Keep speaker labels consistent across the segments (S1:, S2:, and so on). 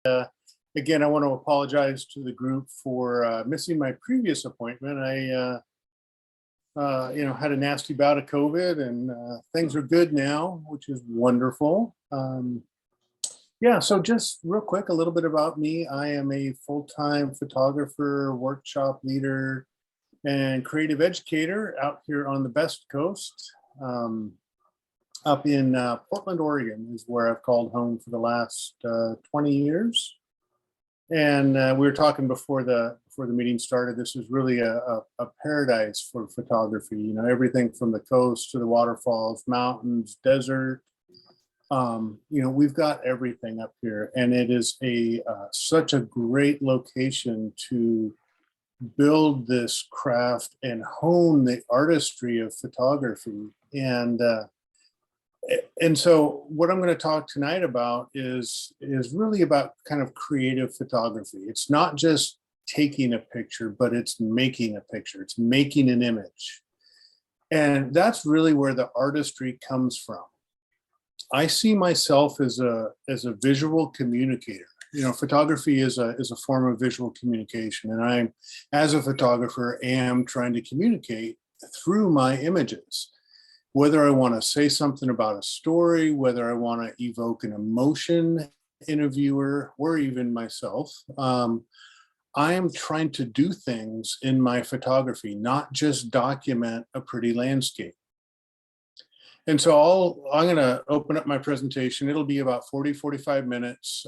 S1: Again, I want to apologize to the group for missing my previous appointment. I had a nasty bout of COVID, and things are good now, which is wonderful. So just real quick, a little bit about me. I am a full-time photographer, workshop leader, and creative educator out here on the Best Coast. Up in Portland, Oregon is where I've called home for the last 20 years. And we were talking before the meeting started. This is really a paradise for photography. You know, everything from the coast to the waterfalls, mountains, desert. We've got everything up here, and it is such a great location to build this craft and hone the artistry of photography. And so what I'm going to talk tonight about is really about kind of creative photography. It's not just taking a picture, but it's making a picture. It's making an image. And that's really where the artistry comes from. I see myself as a visual communicator. You know, photography is a form of visual communication. And I, as a photographer, am trying to communicate through my images. Whether I want to say something about a story, whether I want to evoke an emotion in a viewer, or even myself, I am trying to do things in my photography, not just document a pretty landscape. And so I'm going to open up my presentation. It'll be about 45 minutes.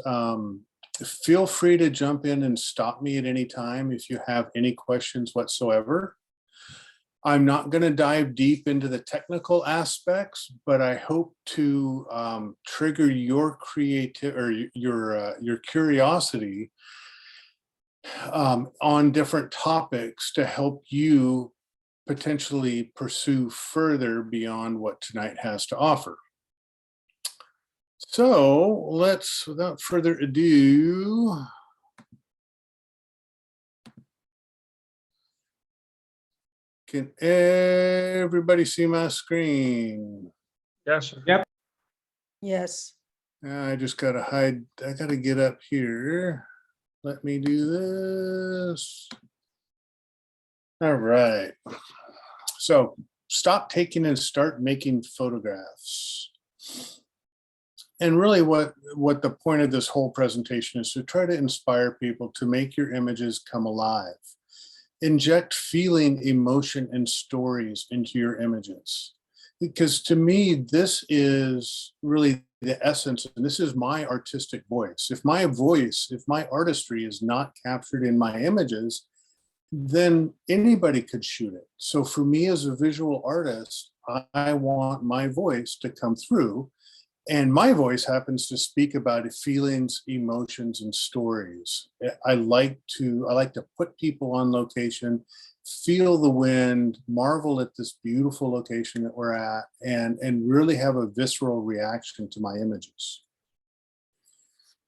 S1: Feel free to jump in and stop me at any time if you have any questions whatsoever. I'm not going to dive deep into the technical aspects, but I hope to trigger your creativity or your curiosity on different topics to help you potentially pursue further beyond what tonight has to offer. So let's, without further ado, can everybody see my screen?
S2: Yes.
S3: Yep.
S4: Yes.
S1: I just gotta hide. I gotta get up here. Let me do this. All right. So stop taking and start making photographs. And really what the point of this whole presentation is to try to inspire people to make your images come alive. Inject feeling, emotion, and stories into your images. Because to me, this is really the essence, and this is my artistic voice. If my artistry is not captured in my images, then anybody could shoot it. So for me as a visual artist, I want my voice to come through. And my voice happens to speak about feelings, emotions, and stories. I like to put people on location, feel the wind, marvel at this beautiful location that we're at, and really have a visceral reaction to my images.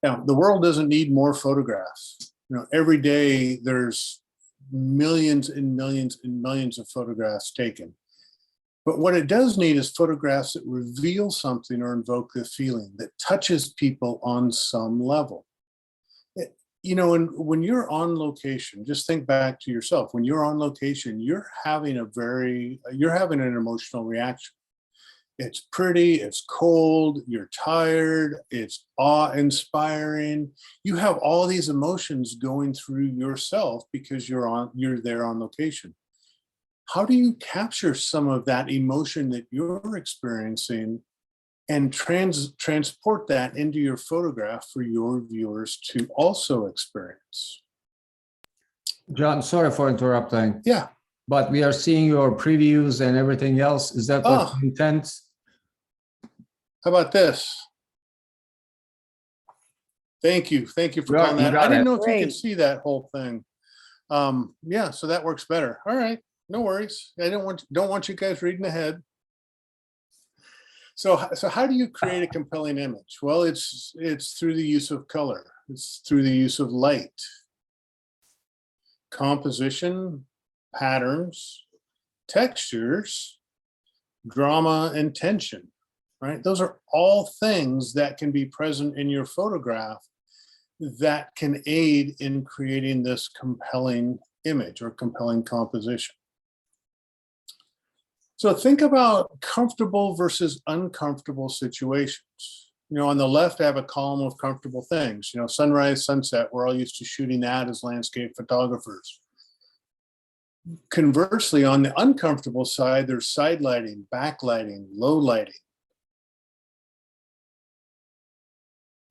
S1: Now, the world doesn't need more photographs. You know, every day there's millions and millions and millions of photographs taken. But what it does need is photographs that reveal something or invoke the feeling that touches people on some level. And when you're on location, just think back to yourself. When you're on location, you're having an emotional reaction. It's pretty, it's cold, you're tired, it's awe-inspiring. You have all these emotions going through yourself because you're there on location. How do you capture some of that emotion that you're experiencing and transport that into your photograph for your viewers to also experience?
S3: John, sorry for interrupting.
S1: Yeah.
S3: But we are seeing your previews and everything else. Is that what you intend?
S1: How about this? Thank you. Thank you for calling that. I didn't know if you could see that whole thing. Yeah, so that works better. All right. No worries. I don't want you guys reading ahead. So how do you create a compelling image? Well, it's through the use of color. It's through the use of light, composition, patterns, textures, drama, and tension, right? Those are all things that can be present in your photograph that can aid in creating this compelling image or compelling composition. So think about comfortable versus uncomfortable situations. You know, on the left, I have a column of comfortable things. You know, sunrise, sunset, we're all used to shooting that as landscape photographers. Conversely, on the uncomfortable side, there's side lighting, backlighting, low lighting.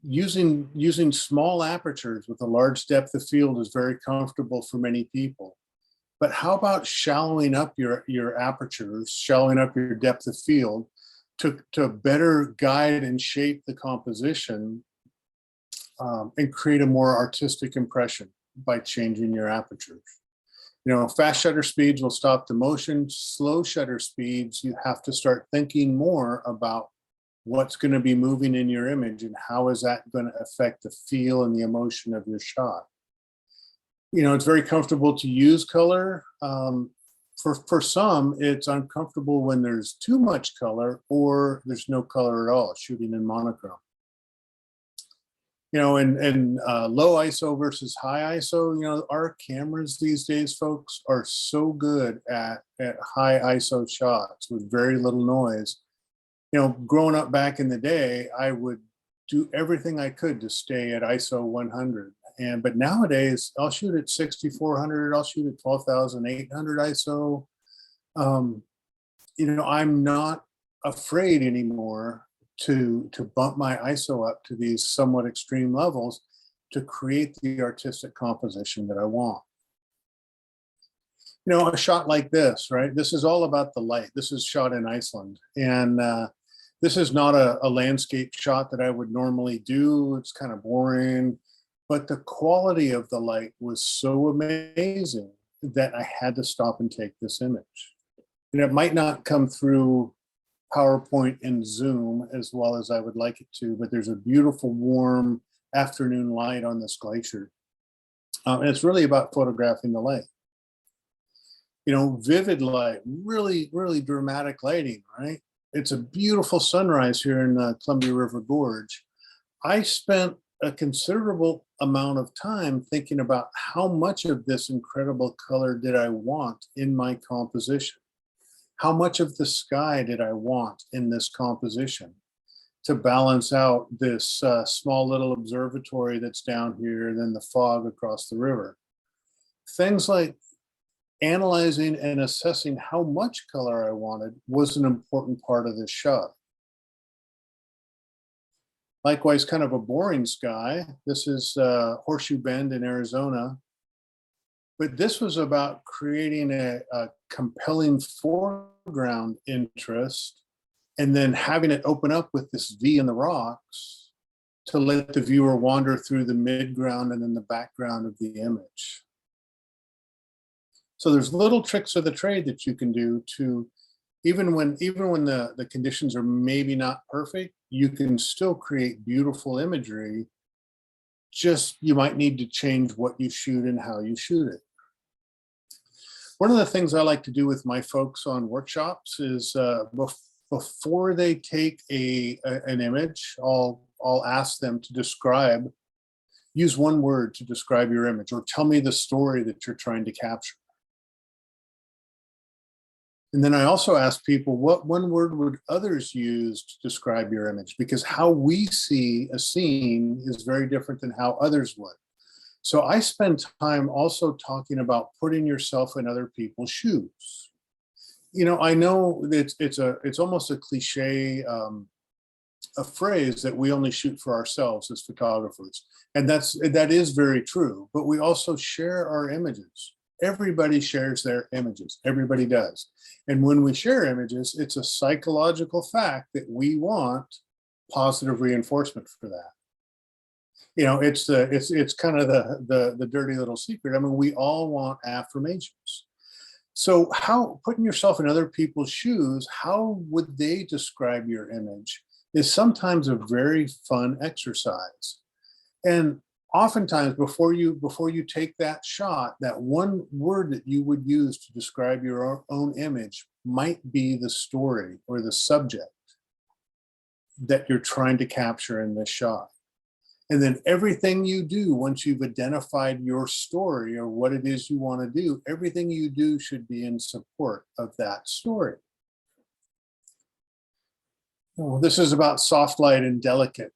S1: Using small apertures with a large depth of field is very comfortable for many people. But how about shallowing up your apertures, shallowing up your depth of field to better guide and shape the composition and create a more artistic impression by changing your apertures? You know, fast shutter speeds will stop the motion. Slow shutter speeds, you have to start thinking more about what's going to be moving in your image and how is that going to affect the feel and the emotion of your shot. You know, it's very comfortable to use color. For some, it's uncomfortable when there's too much color or there's no color at all, shooting in monochrome. You know, and low ISO versus high ISO, you know, our cameras these days, folks, are so good at high ISO shots with very little noise. You know, growing up back in the day, I would do everything I could to stay at ISO 100. But nowadays, I'll shoot at 6400, I'll shoot at 12,800 ISO. You know, I'm not afraid anymore to bump my ISO up to these somewhat extreme levels to create the artistic composition that I want. You know, a shot like this, right? This is all about the light. This is shot in Iceland. And this is not a landscape shot that I would normally do. It's kind of boring, but the quality of the light was so amazing that I had to stop and take this image. And it might not come through PowerPoint and Zoom as well as I would like it to, but there's a beautiful warm afternoon light on this glacier. And it's really about photographing the light. You know, vivid light, really, really dramatic lighting, right? It's a beautiful sunrise here in Columbia River Gorge. I spent a considerable amount of time thinking about how much of this incredible color did I want in my composition? How much of the sky did I want in this composition to balance out this small little observatory that's down here and then the fog across the river? Things like analyzing and assessing how much color I wanted was an important part of this shot. Likewise, kind of a boring sky. This is Horseshoe Bend in Arizona. But this was about creating a compelling foreground interest and then having it open up with this V in the rocks to let the viewer wander through the midground and then the background of the image. So there's little tricks of the trade that you can do to, even when the conditions are maybe not perfect, you can still create beautiful imagery. Just you might need to change what you shoot and how you shoot it. One of the things I like to do with my folks on workshops is before they take an image, I'll ask them to use one word to describe your image, or tell me the story that you're trying to capture. And then I also ask people, what one word would others use to describe your image? Because how we see a scene is very different than how others would. So I spend time also talking about putting yourself in other people's shoes. You know, I know that it's almost a cliche, a phrase that we only shoot for ourselves as photographers. And that is very true, but we also share our images. Everybody shares their images, everybody does. And when we share images, it's a psychological fact that we want positive reinforcement for that. You know, it's kind of the dirty little secret. I mean, we all want affirmations. So how, putting yourself in other people's shoes, how would they describe your image is sometimes a very fun exercise. And oftentimes before you take that shot, that one word that you would use to describe your own image might be the story or the subject that you're trying to capture in this shot. And then everything you do, once you've identified your story or what it is you want to do, everything you do should be in support of that story. Oh, this is about soft light and delicate,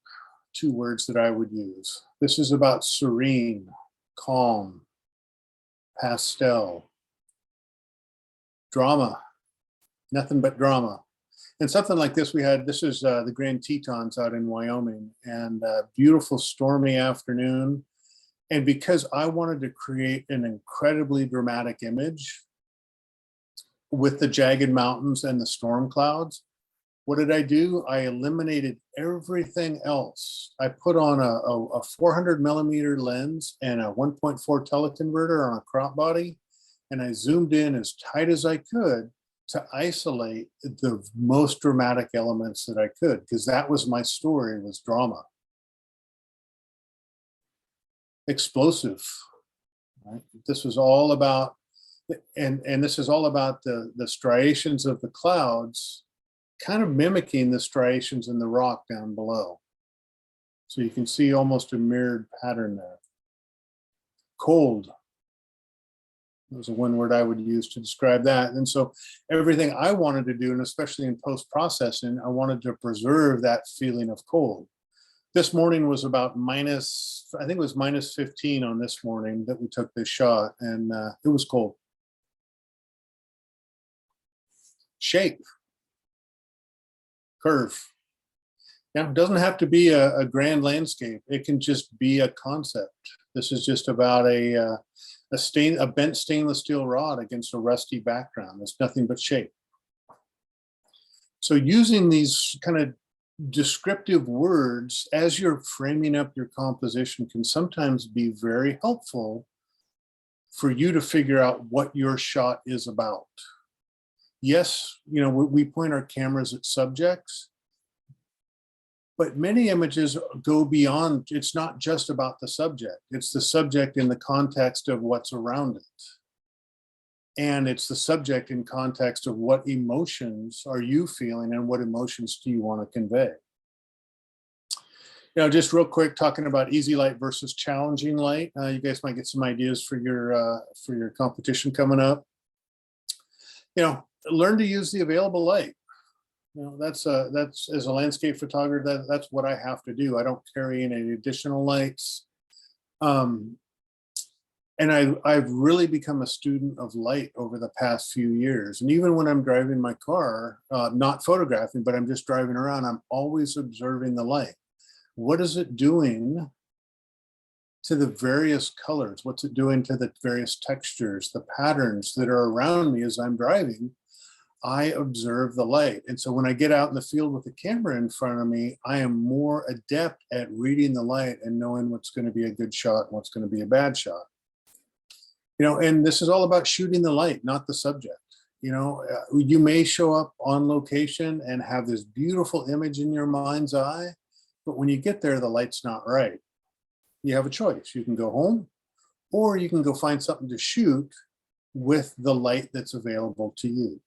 S1: two words that I would use. This is about serene, calm, pastel, drama, nothing but drama. And something like this we had, this is the Grand Tetons out in Wyoming, and beautiful stormy afternoon. And because I wanted to create an incredibly dramatic image with the jagged mountains and the storm clouds, what did I do? I eliminated everything else. I put on a 400 millimeter lens and a 1.4 teleconverter on a crop body, and I zoomed in as tight as I could to isolate the most dramatic elements that I could, because that was my story, was drama. Explosive, right? This was all about, and this is all about the striations of the clouds kind of mimicking the striations in the rock down below. So you can see almost a mirrored pattern there. Cold. That was a one word I would use to describe that. And so everything I wanted to do, and especially in post-processing, I wanted to preserve that feeling of cold. This morning was about minus, I think it was minus 15 on this morning that we took this shot, and it was cold. Shape. Curve. Yeah, it doesn't have to be a grand landscape. It can just be a concept. This is just about a bent stainless steel rod against a rusty background. It's nothing but shape. So using these kind of descriptive words as you're framing up your composition can sometimes be very helpful for you to figure out what your shot is about. Yes, you know, we point our cameras at subjects, but many images go beyond. It's not just about the subject. It's the subject in the context of what's around it. And it's the subject in context of what emotions are you feeling and what emotions do you want to convey. You know, just real quick, talking about easy light versus challenging light. You guys might get some ideas for your competition coming up. You know, learn to use the available light. You know, that's as a landscape photographer, that's what I have to do. I don't carry any additional lights. And I've really become a student of light over the past few years. And even when I'm driving my car, not photographing, but I'm just driving around, I'm always observing the light. What is it doing to the various colors? What's it doing to the various textures, the patterns that are around me as I'm driving? I observe the light. And so when I get out in the field with the camera in front of me, I am more adept at reading the light and knowing what's going to be a good shot and what's going to be a bad shot. You know, and this is all about shooting the light, not the subject. You know, you may show up on location and have this beautiful image in your mind's eye, but when you get there, the light's not right. You have a choice. You can go home, or you can go find something to shoot with the light that's available to you.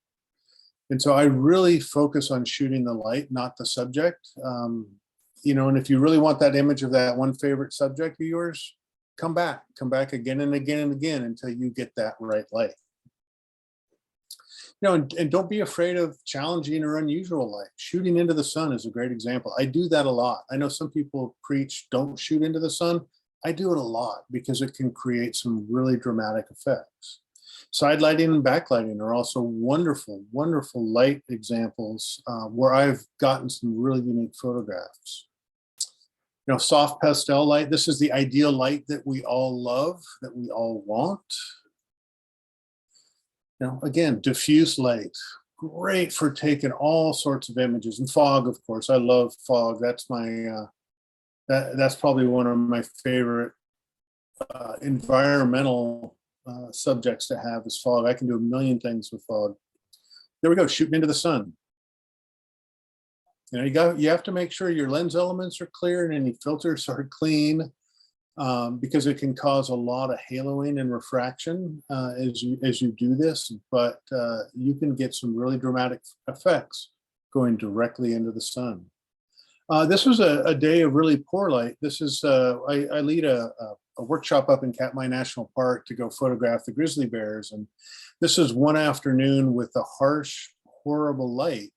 S1: And so I really focus on shooting the light, not the subject. You know, and if you really want that image of that one favorite subject of yours, come back again and again and again until you get that right light. You know, and don't be afraid of challenging or unusual light. Shooting into the sun is a great example. I do that a lot. I know some people preach, don't shoot into the sun. I do it a lot because it can create some really dramatic effects. Side lighting and backlighting are also wonderful, wonderful light examples where I've gotten some really unique photographs. You know, soft pastel light, this is the ideal light that we all love, that we all want. You know, again, diffuse light, great for taking all sorts of images. And fog, of course, I love fog. That's my, that's probably one of my favorite environmental subjects to have is fog. I can do a million things with fog. There we go, shooting into the sun. You know, you have to make sure your lens elements are clear and any filters are clean, because it can cause a lot of haloing and refraction as you do this. But you can get some really dramatic effects going directly into the sun. This was a day of really poor light. This is, I lead a workshop up in Katmai National Park to go photograph the grizzly bears. And this is one afternoon with a harsh, horrible light.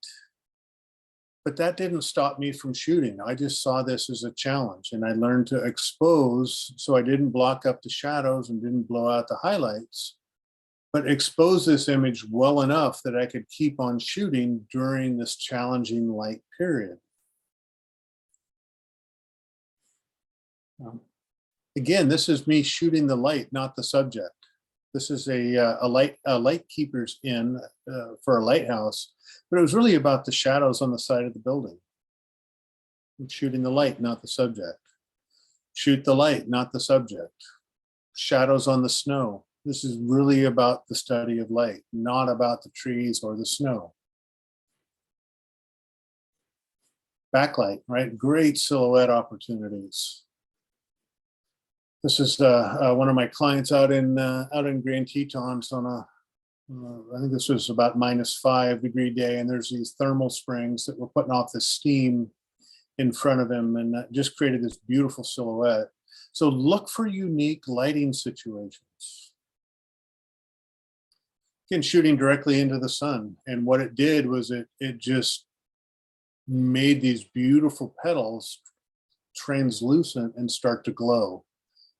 S1: But that didn't stop me from shooting. I just saw this as a challenge, and I learned to expose so I didn't block up the shadows and didn't blow out the highlights, but expose this image well enough that I could keep on shooting during this challenging light period. Again, this is me shooting the light, not the subject. This is a light keeper's inn for a lighthouse, but it was really about the shadows on the side of the building. I'm shooting the light, not the subject. Shoot the light, not the subject. Shadows on the snow. This is really about the study of light, not about the trees or the snow. Backlight, right? Great silhouette opportunities. This is one of my clients out in Grand Tetons on a, I think this was about -5-degree day, and there's these thermal springs that were putting off the steam in front of him, and that just created this beautiful silhouette. So look for unique lighting situations. Again, shooting directly into the sun, and what it did was it just made these beautiful petals translucent and start to glow.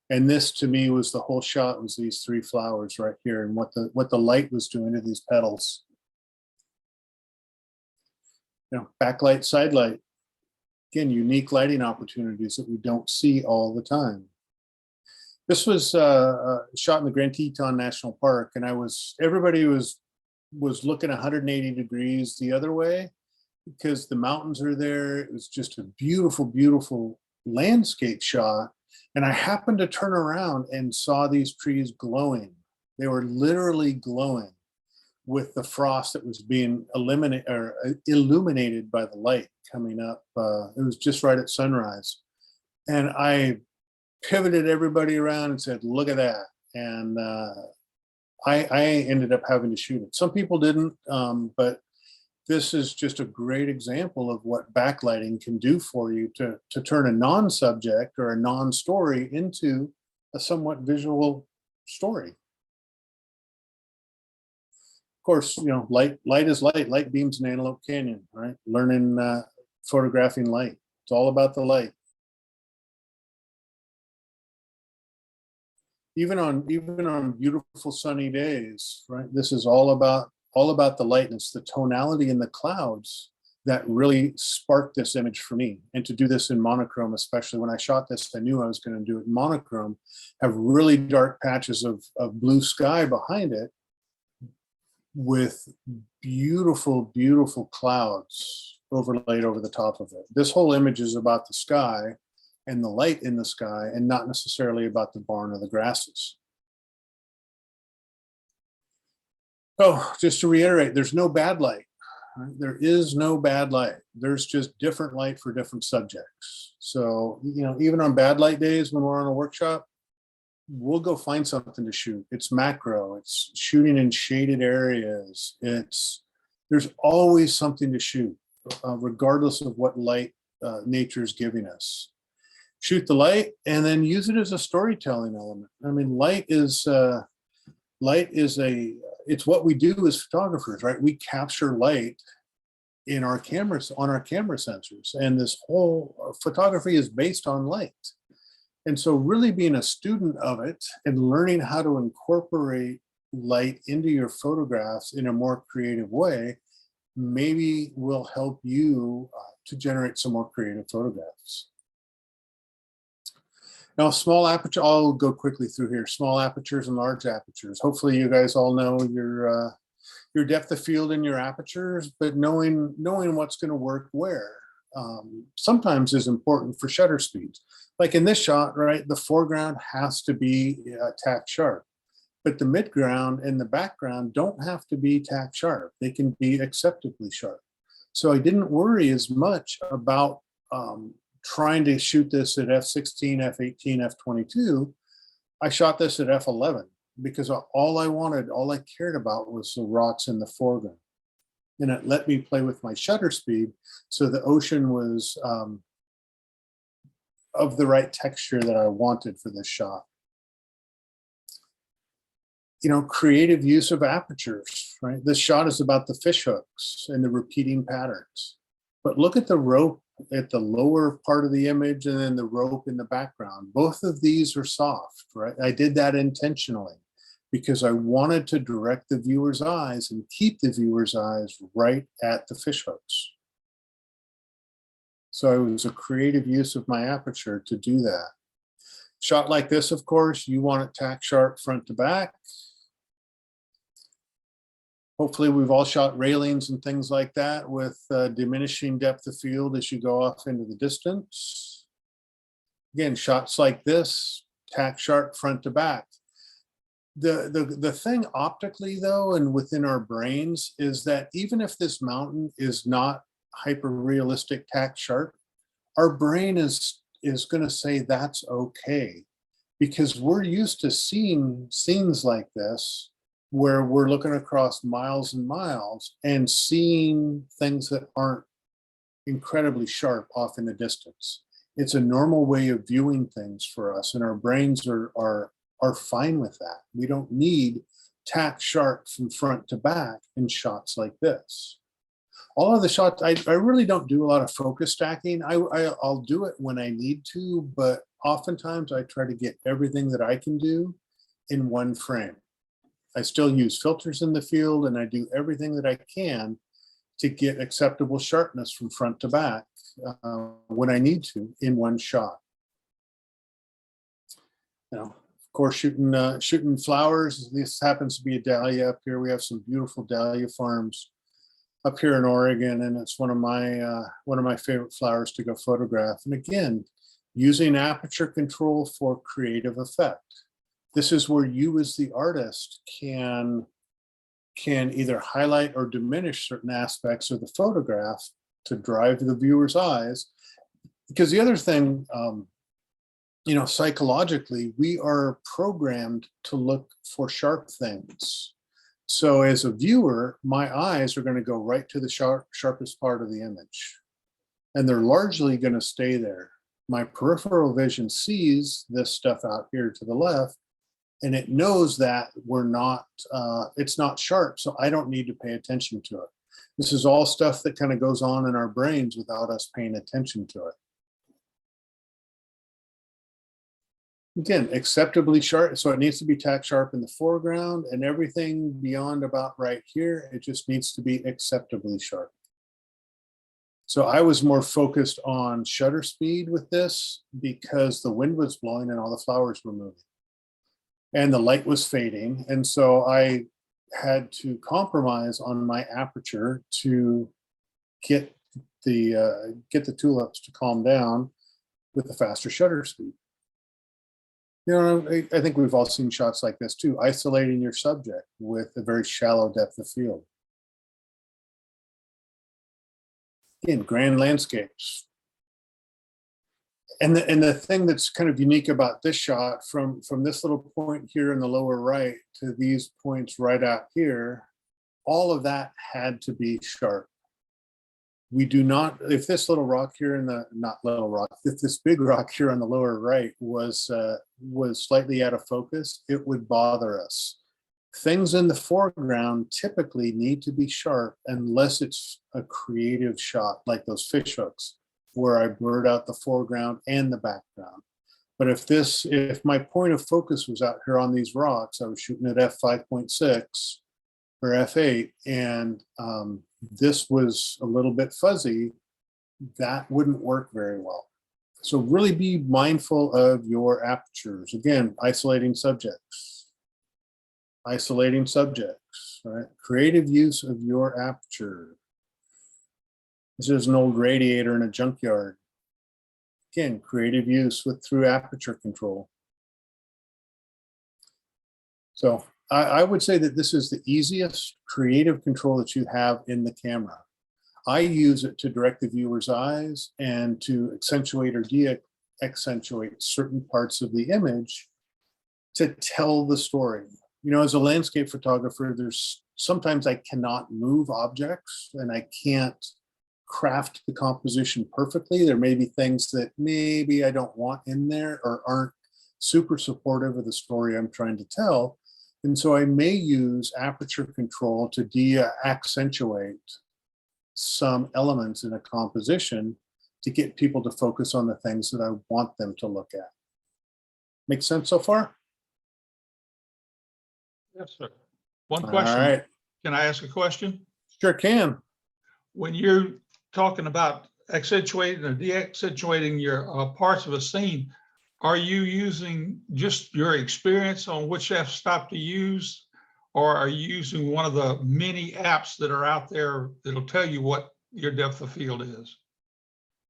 S1: And this, to me, was the whole shot, was these 3 flowers right here, and what the light was doing to these petals. You know, backlight, side light. Again, unique lighting opportunities that we don't see all the time. This was shot in the Grand Teton National Park, and everybody was looking 180 degrees the other way because the mountains are there. It was just a beautiful, beautiful landscape shot. And I happened to turn around and saw these trees glowing. They were literally glowing with the frost that was being illuminated by the light coming up. It was just right at sunrise. And I pivoted everybody around and said, look at that. And I ended up having to shoot it. Some people didn't, but this is just a great example of what backlighting can do for you to turn a non-subject or a non-story into a somewhat visual story. Of course, you know, light is light. Light beams in Antelope Canyon, right? Learning photographing light. It's all about the light. Even on beautiful sunny days, right? This is all about the light, and it's the tonality in the clouds that really sparked this image for me. And to do this in monochrome, especially when I shot this, I knew I was going to do it in monochrome, have really dark patches of blue sky behind it with beautiful, beautiful clouds overlaid over the top of it. This whole image is about the sky and the light in the sky, and not necessarily about the barn or the grasses. Oh, just to reiterate, there's no bad light. Right? There is no bad light. There's just different light for different subjects. So, you know, even on bad light days when we're on a workshop, we'll go find something to shoot. It's macro. It's shooting in shaded areas. There's always something to shoot, regardless of what light nature is giving us. Shoot the light and then use it as a storytelling element. I mean, light is it's what we do as photographers, right? We capture light in our cameras, on our camera sensors, and this whole photography is based on light. And so really being a student of it and learning how to incorporate light into your photographs in a more creative way maybe will help you to generate some more creative photographs. Now, small aperture, I'll go quickly through here. Small apertures and large apertures. Hopefully you guys all know your depth of field and your apertures, but knowing what's going to work where sometimes is important for shutter speeds. Like in this shot, right, the foreground has to be tack sharp, but the midground and the background don't have to be tack sharp. They can be acceptably sharp. So I didn't worry as much about trying to shoot this at f16, f18, f22. I shot this at f11 because all I cared about was the rocks in the foreground. And it let me play with my shutter speed. So the ocean was of the right texture that I wanted for this shot. You know, creative use of apertures, right? This shot is about the fish hooks and the repeating patterns. But look at the rope at the lower part of the image and then the rope in the background. Both of these are soft, right? I did that intentionally because I wanted to direct the viewer's eyes and keep the viewer's eyes right at the fish hooks. So it was a creative use of my aperture to do that. Shot like this, of course, you want it tack sharp front to back. Hopefully we've all shot railings and things like that with diminishing depth of field as you go off into the distance. Again, shots like this, tack sharp front to back. The thing optically though, and within our brains, is that even if this mountain is not hyper realistic tack sharp, our brain is going to say that's okay, because we're used to seeing scenes like this where we're looking across miles and miles and seeing things that aren't incredibly sharp off in the distance. It's a normal way of viewing things for us, and our brains are fine with that. We don't need tack sharp from front to back in shots like this. All of the shots, I really don't do a lot of focus stacking. I'll do it when I need to, but oftentimes I try to get everything that I can do in one frame. I still use filters in the field, and I do everything that I can to get acceptable sharpness from front to back when I need to in one shot. You know, of course, shooting flowers. This happens to be a dahlia up here. We have some beautiful dahlia farms up here in Oregon, and it's one of my favorite flowers to go photograph. And again, using aperture control for creative effect. This is where you as the artist can either highlight or diminish certain aspects of the photograph to drive the viewer's eyes. Because the other thing, you know, psychologically, we are programmed to look for sharp things. So as a viewer, my eyes are going to go right to the sharpest part of the image, and they're largely going to stay there. My peripheral vision sees this stuff out here to the left, and it knows that it's not sharp, so I don't need to pay attention to it. This is all stuff that kind of goes on in our brains without us paying attention to it. Again, acceptably sharp, so it needs to be tack sharp in the foreground, and everything beyond about right here, it just needs to be acceptably sharp. So I was more focused on shutter speed with this because the wind was blowing and all the flowers were moving, and the light was fading, and so I had to compromise on my aperture to get the tulips to calm down with a faster shutter speed. You know, I think we've all seen shots like this too, isolating your subject with a very shallow depth of field. Again, grand landscapes. And the thing that's kind of unique about this shot, from this little point here in the lower right to these points right out here, all of that had to be sharp. We do not, if this little rock here in the, not little rock, if this big rock here on the lower right was slightly out of focus, it would bother us. Things in the foreground typically need to be sharp unless it's a creative shot like those fish hooks, where I blurred out the foreground and the background. But if my point of focus was out here on these rocks, I was shooting at f5.6 or f8, and this was a little bit fuzzy, that wouldn't work very well. So really be mindful of your apertures. Again, isolating subjects, right? Creative use of your aperture. This is an old radiator in a junkyard. Again, creative use through aperture control. So I would say that this is the easiest creative control that you have in the camera. I use it to direct the viewer's eyes and to accentuate or de-accentuate certain parts of the image to tell the story. You know, as a landscape photographer, sometimes I cannot move objects, and I can't craft the composition perfectly. There may be things that maybe I don't want in there or aren't super supportive of the story I'm trying to tell. And so I may use aperture control to de-accentuate some elements in a composition to get people to focus on the things that I want them to look at. Make sense so far?
S2: Yes, sir. One
S1: All
S2: question.
S1: right.
S2: Can I ask a question?
S1: Sure can.
S2: When you're talking about accentuating or de-accentuating your parts of a scene, are you using just your experience on which f-stop to use, or are you using one of the many apps that are out there that'll tell you what your depth of field is?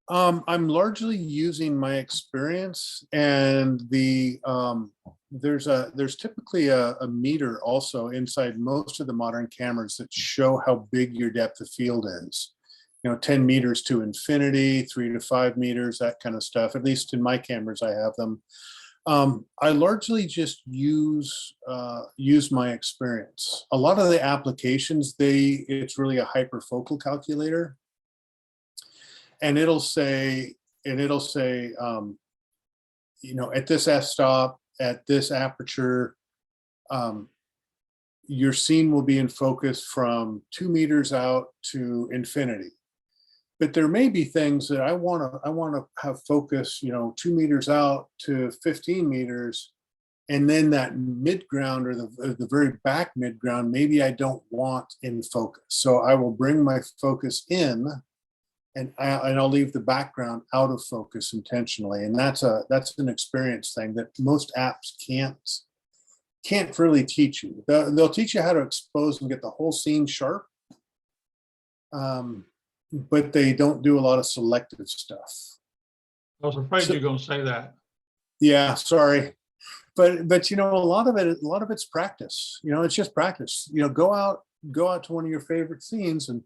S1: I'm largely using my experience, and there's typically a meter also inside most of the modern cameras that show how big your depth of field is. 10 meters to infinity, 3 to 5 meters, that kind of stuff. At least in my cameras, I have them. I largely just use my experience. A lot of the applications, it's really a hyperfocal calculator. And it'll say, at this f-stop, at this aperture, your scene will be in focus from 2 meters out to infinity. But there may be things that I want to have focus, 2 meters out to 15 meters, and then that mid-ground or the very back mid-ground, maybe I don't want in focus. So I will bring my focus in, and I'll leave the background out of focus intentionally. And that's an experience thing that most apps can't really teach you. They'll teach you how to expose and get the whole scene sharp, but they don't do a lot of selective stuff.
S2: I was afraid you're going to say that.
S1: Yeah, sorry. But a lot of it's practice. It's just practice. Go out to one of your favorite scenes and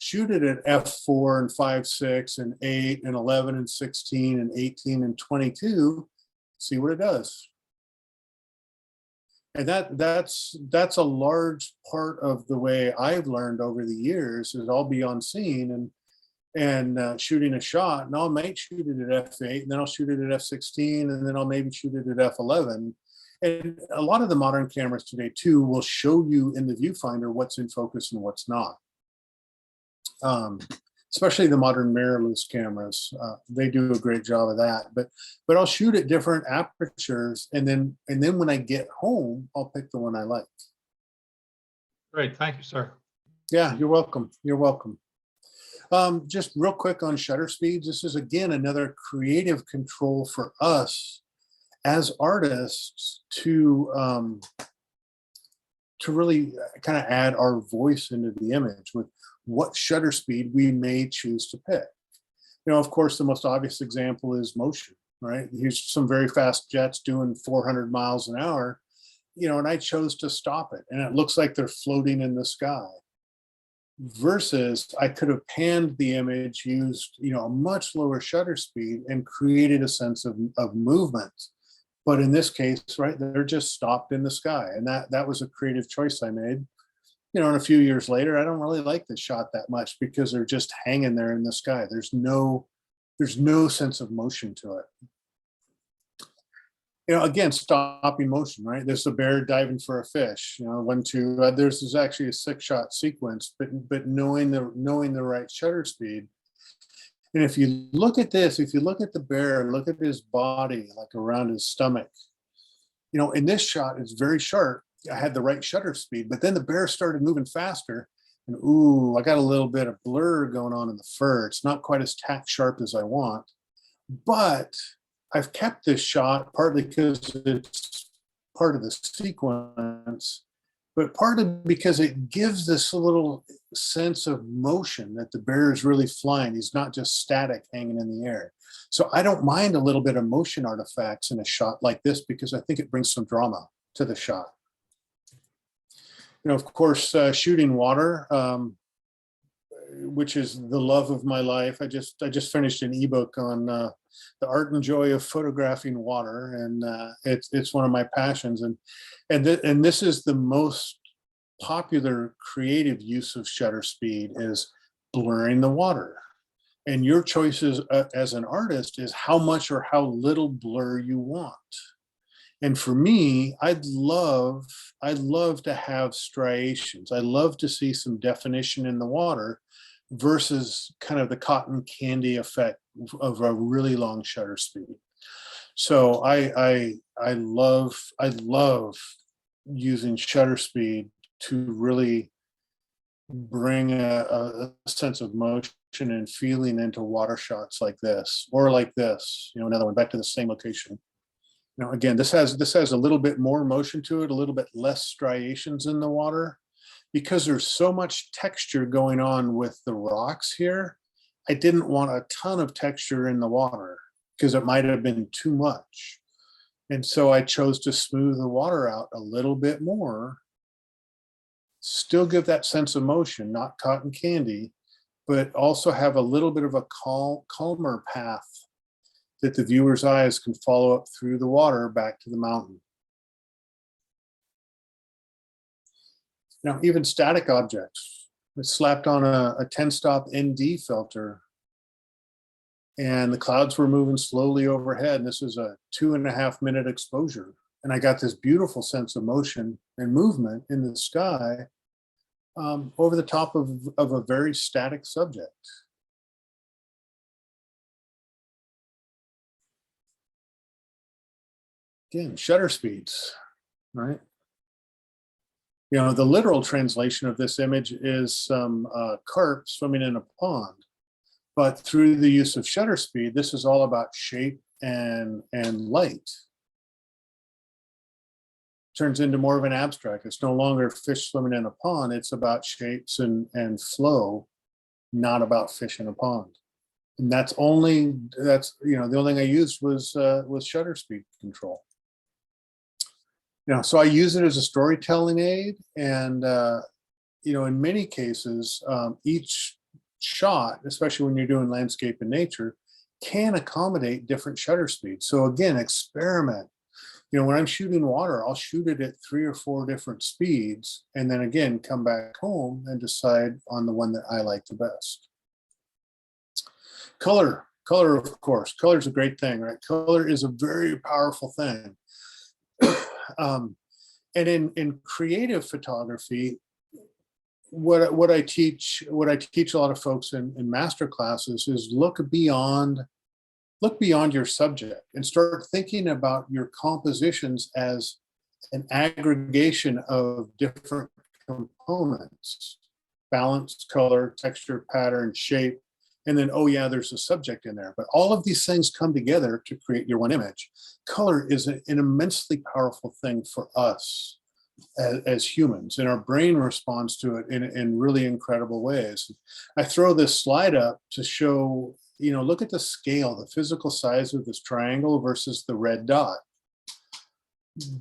S1: shoot it at f4 and 5, 6 and 8 and 11 and 16 and 18 and 22. See what it does. And that's a large part of the way I've learned over the years is I'll be on scene and shooting a shot, and I might shoot it at f8, and then I'll shoot it at f16, and then I'll maybe shoot it at f11. And a lot of the modern cameras today too will show you in the viewfinder what's in focus and what's not. Especially the modern mirrorless cameras, they do a great job of that. But I'll shoot at different apertures, and then when I get home, I'll pick the one I like.
S2: Great, thank you, sir.
S1: Yeah, you're welcome. You're welcome. Just real quick on shutter speeds. This is again another creative control for us as artists to really kind of add our voice into the image with what shutter speed we may choose to pick. Of course, the most obvious example is motion, right? Here's some very fast jets doing 400 miles an hour, and I chose to stop it, and it looks like they're floating in the sky. Versus I could have panned the image, used, a much lower shutter speed and created a sense of movement. But in this case, right, they're just stopped in the sky. And that was a creative choice I made. And a few years later, I don't really like the shot that much because they're just hanging there in the sky. There's no sense of motion to it. Again, stopping motion, right? There's a bear diving for a fish, 1, 2, there's actually a 6-shot sequence, but knowing the right shutter speed. And if you look at this, if you look at the bear, look at his body, like around his stomach, in this shot, it's very sharp. I had the right shutter speed, but then the bear started moving faster, and ooh, I got a little bit of blur going on in the fur. It's not quite as tack sharp as I want, but I've kept this shot partly because it's part of the sequence, but partly because it gives this little sense of motion that the bear is really flying. He's not just static hanging in the air. So I don't mind a little bit of motion artifacts in a shot like this because I think it brings some drama to the shot. Of course, shooting water, which is the love of my life. I just finished an ebook on the art and joy of photographing water, and it's one of my passions. And this is the most popular creative use of shutter speed is blurring the water. And your choices as an artist is how much or how little blur you want. And for me, I'd love to have striations. I love to see some definition in the water versus kind of the cotton candy effect of a really long shutter speed. So I love using shutter speed to really bring a sense of motion and feeling into water shots like this, or like this, you know, another one back to the same location. You know, again, this has a little bit more motion to it, a little bit less striations in the water, because there's so much texture going on with the rocks here. I didn't want a ton of texture in the water because it might have been too much. And so I chose to smooth the water out a little bit more, still give that sense of motion, not cotton candy, but also have a little bit of a calmer path that the viewer's eyes can follow up through the water back to the mountain. Now, even static objects, I slapped on a 10-stop ND filter, and the clouds were moving slowly overhead. And this is a 2.5-minute exposure. And I got this beautiful sense of motion and movement in the sky over the top of a very static subject. Again, shutter speeds, right? You know, the literal translation of this image is some carp swimming in a pond. But through the use of shutter speed, this is all about shape and light. Turns into more of an abstract. It's no longer fish swimming in a pond. It's about shapes and flow, not about fish in a pond. And that's you know, the only thing I used was shutter speed control. You know, so I use it as a storytelling aid, and you know, in many cases, each shot, especially when you're doing landscape and nature, can accommodate different shutter speeds. So again, experiment. You know, when I'm shooting water, I'll shoot it at 3 or 4 different speeds, and then again, come back home and decide on the one that I like the best. Color, of course, color is a great thing, right? Color is a very powerful thing. And in creative photography, what I teach a lot of folks in master classes is look beyond your subject and start thinking about your compositions as an aggregation of different components: balance, color, texture, pattern, shape, and then, oh yeah, there's a subject in there. But all of these things come together to create your one image. Color is an immensely powerful thing for us as humans, and our brain responds to it in really incredible ways. I throw this slide up to show, you know, look at the scale, the physical size of this triangle versus the red dot.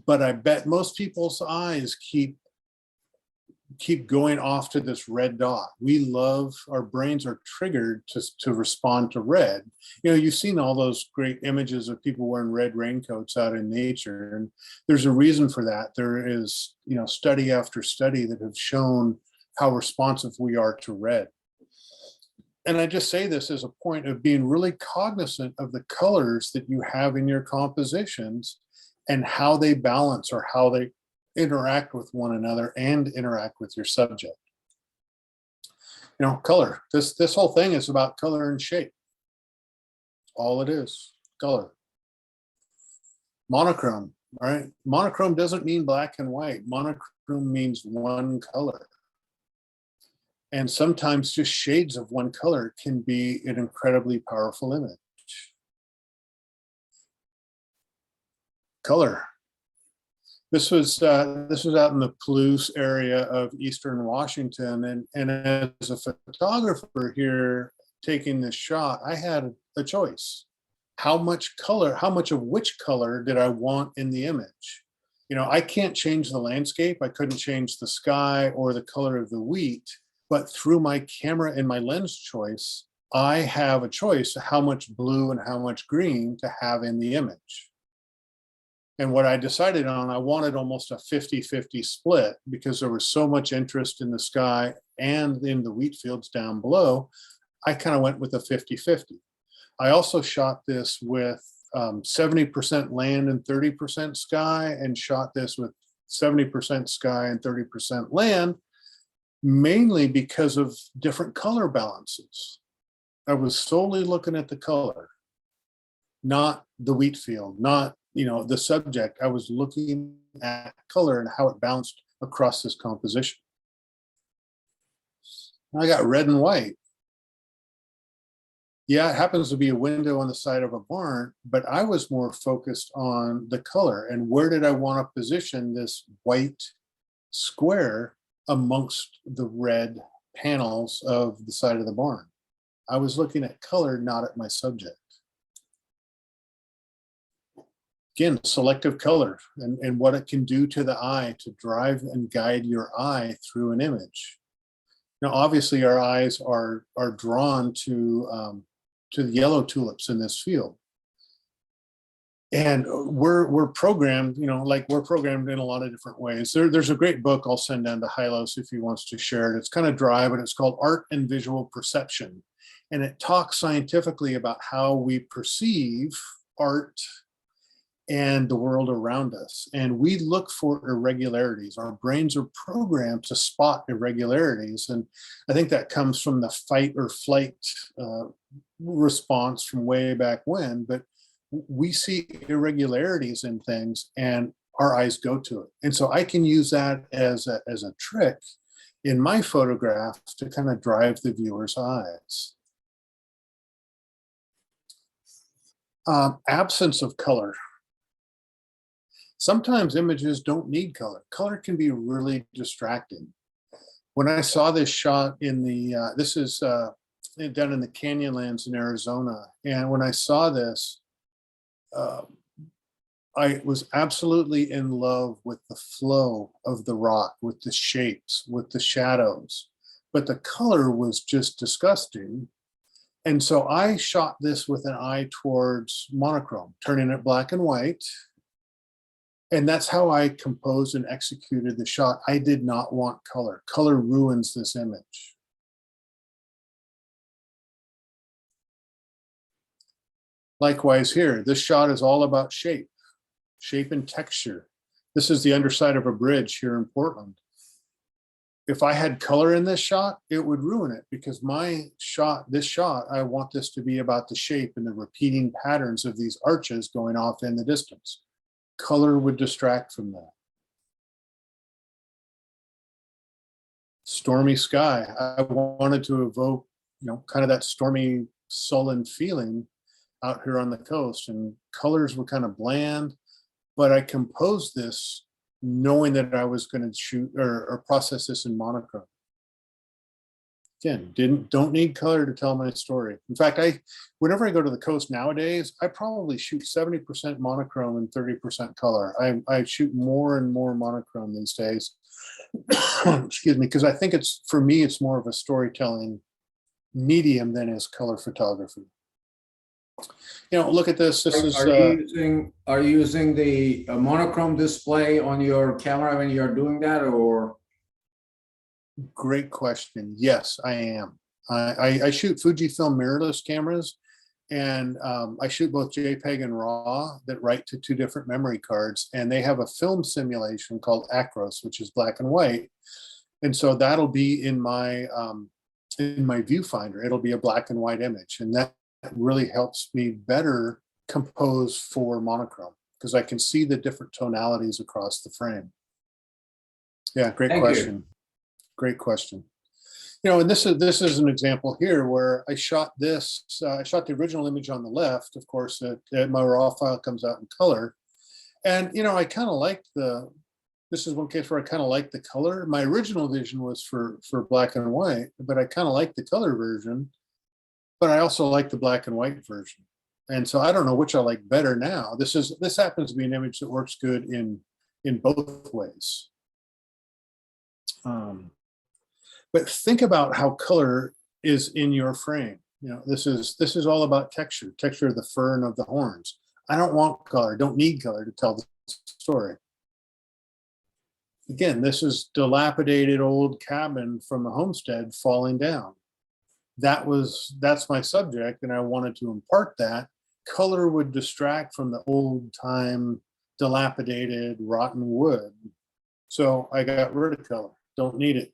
S1: But I bet most people's eyes keep going off to this red dot. Our brains are triggered to respond to red. You know, you've seen all those great images of people wearing red raincoats out in nature, and there's a reason for that. There is, you know, study after study that have shown how responsive we are to red. And I just say this as a point of being really cognizant of the colors that you have in your compositions and how they balance, or how they interact with one another and interact with your subject. You know, color. This whole thing is about color and shape. All it is, color. Monochrome, right? Monochrome doesn't mean black and white. Monochrome means one color. And sometimes just shades of one color can be an incredibly powerful image. Color. This was out in the Palouse area of Eastern Washington, and as a photographer here taking this shot, I had a choice. How much of which color did I want in the image? You know, I can't change the landscape. I couldn't change the sky or the color of the wheat, but through my camera and my lens choice, I have a choice of how much blue and how much green to have in the image. And what I decided on, I wanted almost a 50-50 split, because there was so much interest in the sky and in the wheat fields down below. I kind of went with a 50-50. I also shot this with 70% land and 30% sky, and shot this with 70% sky and 30% land, mainly because of different color balances. I was solely looking at the color, not the wheat field, not, you know, the subject. I was looking at color and how it bounced across this composition. I got red and white. Yeah, it happens to be a window on the side of a barn, but I was more focused on the color and where did I want to position this white square amongst the red panels of the side of the barn. I was looking at color, not at my subject. Again, selective color and what it can do to the eye to drive and guide your eye through an image. Now, obviously, our eyes are drawn to the yellow tulips in this field. And we're programmed, you know, like we're programmed in a lot of different ways. There's a great book I'll send down to Hylos if he wants to share it. It's kind of dry, but it's called Art and Visual Perception. And it talks scientifically about how we perceive art and the world around us. And we look for irregularities. Our brains are programmed to spot irregularities. And I think that comes from the fight or flight response from way back when. But we see irregularities in things and our eyes go to it. And so I can use that as a trick in my photograph to kind of drive the viewer's eyes. Absence of color. Sometimes images don't need color. Color can be really distracting. When I saw this shot in the, this is down in the Canyonlands in Arizona. And when I saw this, I was absolutely in love with the flow of the rock, with the shapes, with the shadows, but the color was just disgusting. And so I shot this with an eye towards monochrome, turning it black and white. And that's how I composed and executed the shot. I did not want color. Color ruins this image. Likewise here, this shot is all about shape and texture. This is the underside of a bridge here in Portland. If I had color in this shot, it would ruin it because this shot, I want this to be about the shape and the repeating patterns of these arches going off in the distance. Color would distract from that. Stormy sky. I wanted to evoke, you know, kind of that stormy, sullen feeling out here on the coast, and colors were kind of bland, but I composed this knowing that I was going to shoot or process this in monochrome. Again, don't need color to tell my story. In fact, whenever I go to the coast nowadays, I probably shoot 70% monochrome and 30% color. I shoot more and more monochrome these days. Excuse me, because I think for me, it's more of a storytelling medium than is color photography. You know, look at this. This is.
S3: Are you using the monochrome display on your camera when you're doing that, or?
S1: Great question. Yes, I am. I shoot Fujifilm mirrorless cameras, and I shoot both JPEG and RAW that write to 2 different memory cards, and they have a film simulation called Acros, which is black and white, and so that'll be in my viewfinder. It'll be a black and white image, and that really helps me better compose for monochrome because I can see the different tonalities across the frame. Yeah, great question. Great question. You know, and this is an example here where I shot this. I shot the original image on the left. Of course, my raw file comes out in color, and you know, I kind of liked this is one case where I kind of liked the color. My original vision was for black and white, but I kind of liked the color version. But I also like the black and white version. And so I don't know which I like better now. This happens to be an image that works good in both ways. But think about how color is in your frame. You know, this is all about texture of the fur and of the horns. I don't want color, don't need color to tell the story. Again, this is dilapidated old cabin from a homestead falling down. that's my subject and I wanted to impart that. Color would distract from the old time, dilapidated, rotten wood. So I got rid of color. Don't need it.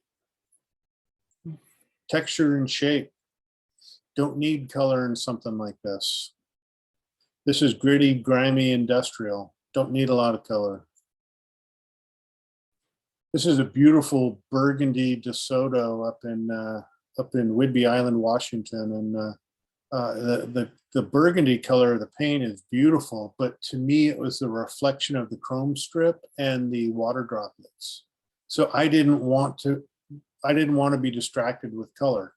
S1: Texture and shape. Don't need color in something like this. This is gritty, grimy, industrial. Don't need a lot of color. This is a beautiful burgundy DeSoto up in Whidbey Island, Washington, and the burgundy color of the paint is beautiful. But to me, it was the reflection of the chrome strip and the water droplets. So I didn't want to be distracted with color.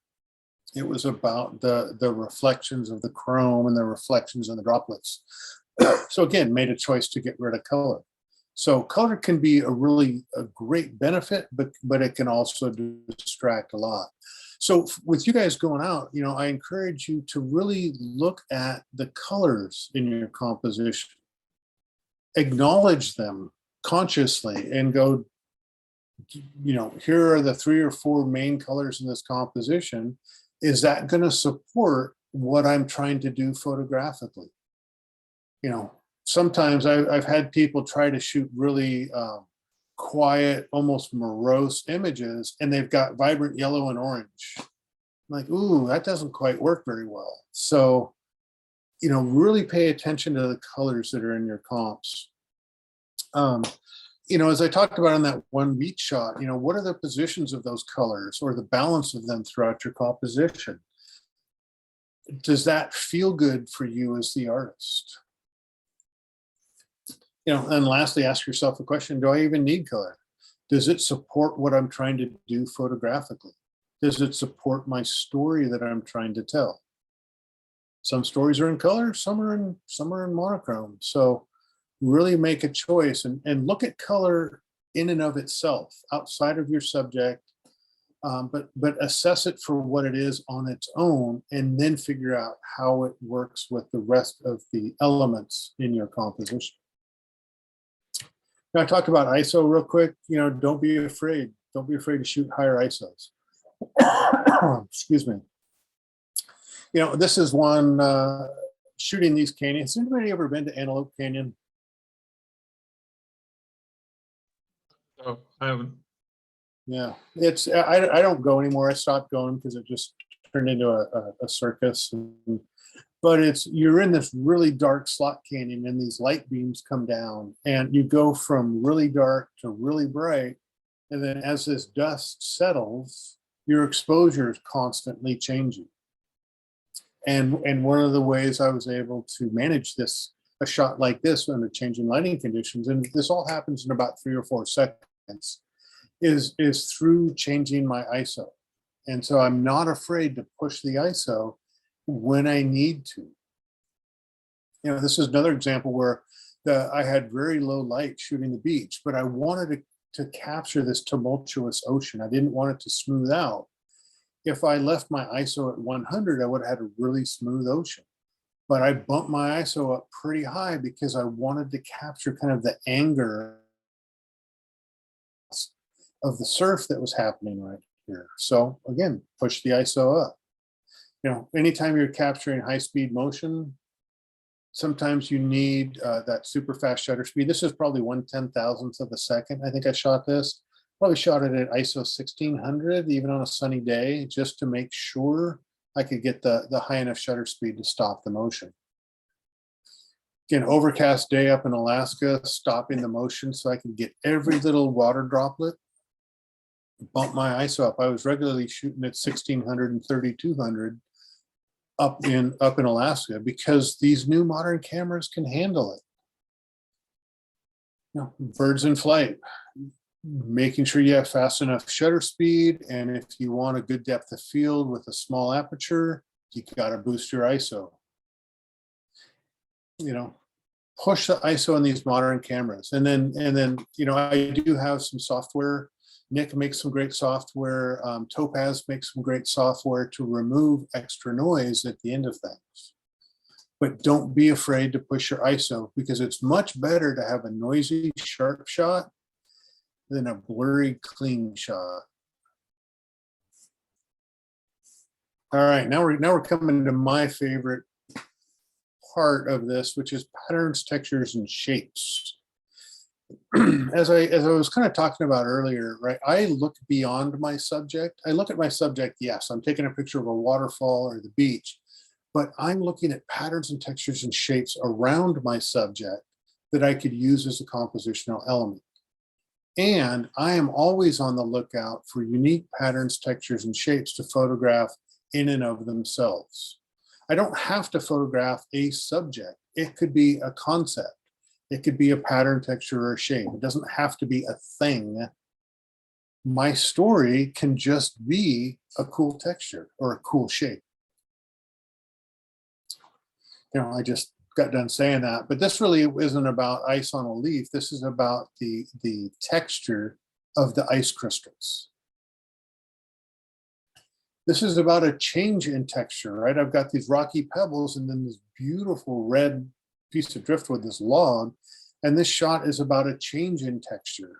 S1: It was about the reflections of the chrome and the reflections of the droplets. So again, made a choice to get rid of color. So color can be a great benefit, but it can also distract a lot. So with you guys going out, I encourage you to really look at the colors in your composition, acknowledge them consciously and go, here are the 3 or 4 main colors in this composition. Is that going to support what I'm trying to do photographically? Sometimes I've had people try to shoot really quiet, almost morose images, and they've got vibrant yellow and orange. I'm like, ooh, that doesn't quite work very well. So, really pay attention to the colors that are in your comps. As I talked about in that one beach shot, what are the positions of those colors or the balance of them throughout your composition? Does that feel good for you as the artist? And lastly, ask yourself the question, do I even need color? Does it support what I'm trying to do photographically? Does it support my story that I'm trying to tell? Some stories are in color, some are in monochrome. So really make a choice and look at color in and of itself, outside of your subject, but assess it for what it is on its own, and then figure out how it works with the rest of the elements in your composition. Now, I talked about ISO real quick. Don't be afraid. Don't be afraid to shoot higher ISOs. Excuse me. This is one shooting these canyons. Has anybody ever been to Antelope Canyon?
S2: So I haven't.
S1: Yeah, I don't go anymore. I stopped going because it just turned into a circus. But you're in this really dark slot canyon and these light beams come down and you go from really dark to really bright. And then as this dust settles, your exposure is constantly changing. And one of the ways I was able to manage a shot like this under changing lighting conditions, and this all happens in about 3 or 4 seconds, is through changing my ISO. And so I'm not afraid to push the ISO when I need to. This is another example where I had very low light shooting the beach, but I wanted to capture this tumultuous ocean. I didn't want it to smooth out. If I left my ISO at 100, I would have had a really smooth ocean. But I bumped my ISO up pretty high because I wanted to capture kind of the anger of the surf that was happening right here. So again, push the ISO up. Anytime you're capturing high-speed motion, sometimes you need that super fast shutter speed. This is probably 1/10,000th of a second. I think I shot this. Probably shot it at ISO 1600, even on a sunny day, just to make sure I could get the high enough shutter speed to stop the motion. Again, overcast day up in Alaska, stopping the motion so I could get every little water droplet. Bump my ISO up. I was regularly shooting at 1600 and 3200 up in Alaska because these new modern cameras can handle it. Birds in flight, making sure you have fast enough shutter speed, and if you want a good depth of field with a small aperture, you got to boost your ISO. Push the ISO on these modern cameras, and then I do have some software. Nick makes some great software. Topaz makes some great software to remove extra noise at the end of things. But don't be afraid to push your ISO, because it's much better to have a noisy, sharp shot than a blurry, clean shot. All right, now we're coming to my favorite part of this, which is patterns, textures, and shapes. As I was kind of talking about earlier, right? I look beyond my subject. I look at my subject, yes, I'm taking a picture of a waterfall or the beach, but I'm looking at patterns and textures and shapes around my subject that I could use as a compositional element. And I am always on the lookout for unique patterns, textures, and shapes to photograph in and of themselves. I don't have to photograph a subject. It could be a concept. It could be a pattern, texture, or shape. It doesn't have to be a thing. My story can just be a cool texture or a cool shape. You know, I just got done saying that, but this really isn't about ice on a leaf. This is about the texture of the ice crystals. This is about a change in texture, right? I've got these rocky pebbles and then this beautiful red piece of driftwood, this log, and this shot is about a change in texture.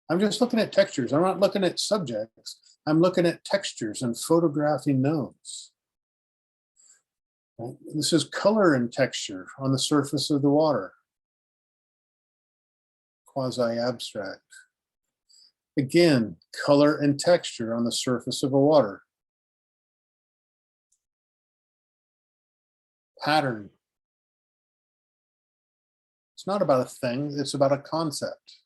S1: I'm just looking at textures. I'm not looking at subjects. I'm looking at textures and photographing those. Right? This is color and texture on the surface of the water. Quasi-abstract. Again, color and texture on the surface of a water. Pattern. It's not about a thing, it's about a concept.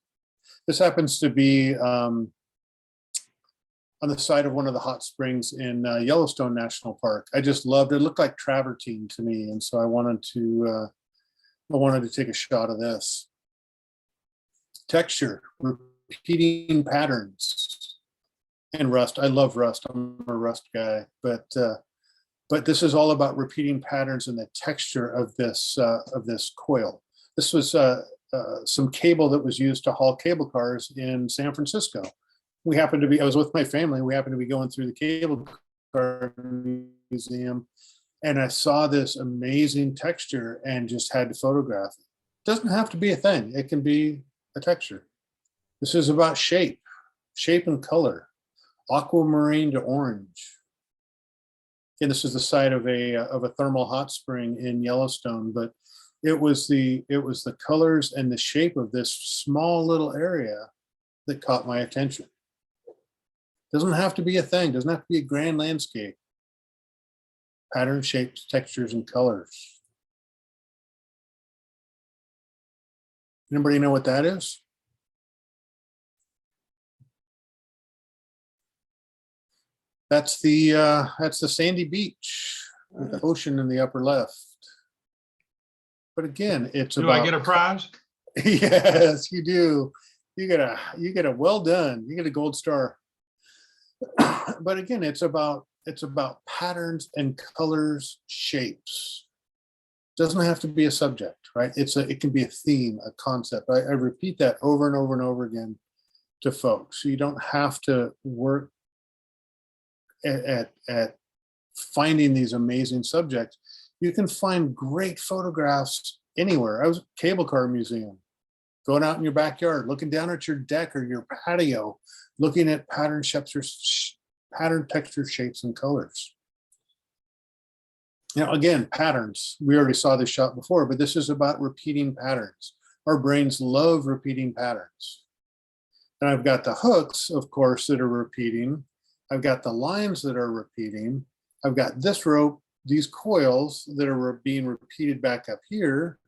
S1: This happens to be on the side of one of the hot springs in Yellowstone National Park. I just loved it. It looked like travertine to me, and so I wanted to take a shot of this. Texture, repeating patterns, and rust. I love rust. I'm a rust guy, but this is all about repeating patterns and the texture of this coil. This was some cable that was used to haul cable cars in San Francisco. I was with my family. We happened to be going through the cable car museum, and I saw this amazing texture and just had to photograph it. It doesn't have to be a thing. It can be a texture. This is about shape and color, aquamarine to orange. And this is the site of a thermal hot spring in Yellowstone, but it was the colors and the shape of this small little area that caught my attention. Doesn't have to be a thing, doesn't have to be a grand landscape. Pattern, shapes, textures, and colors. Anybody know what that is? That's the sandy beach with the ocean in the upper left. But again, it's
S2: Do
S1: about.
S2: I get a prize?
S1: Yes, you do. You get a well done. You get a gold star. But again, it's about patterns and colors, shapes. Doesn't have to be a subject, right? It can be a theme, a concept. I repeat that over and over and over again to folks. So you don't have to work at finding these amazing subjects. You can find great photographs anywhere. I was at a cable car museum, going out in your backyard, looking down at your deck or your patio, looking at pattern, texture, shapes, and colors. Now, again, patterns. We already saw this shot before, but this is about repeating patterns. Our brains love repeating patterns. And I've got the hooks, of course, that are repeating. I've got the lines that are repeating. I've got this rope, these coils that are being repeated back up here.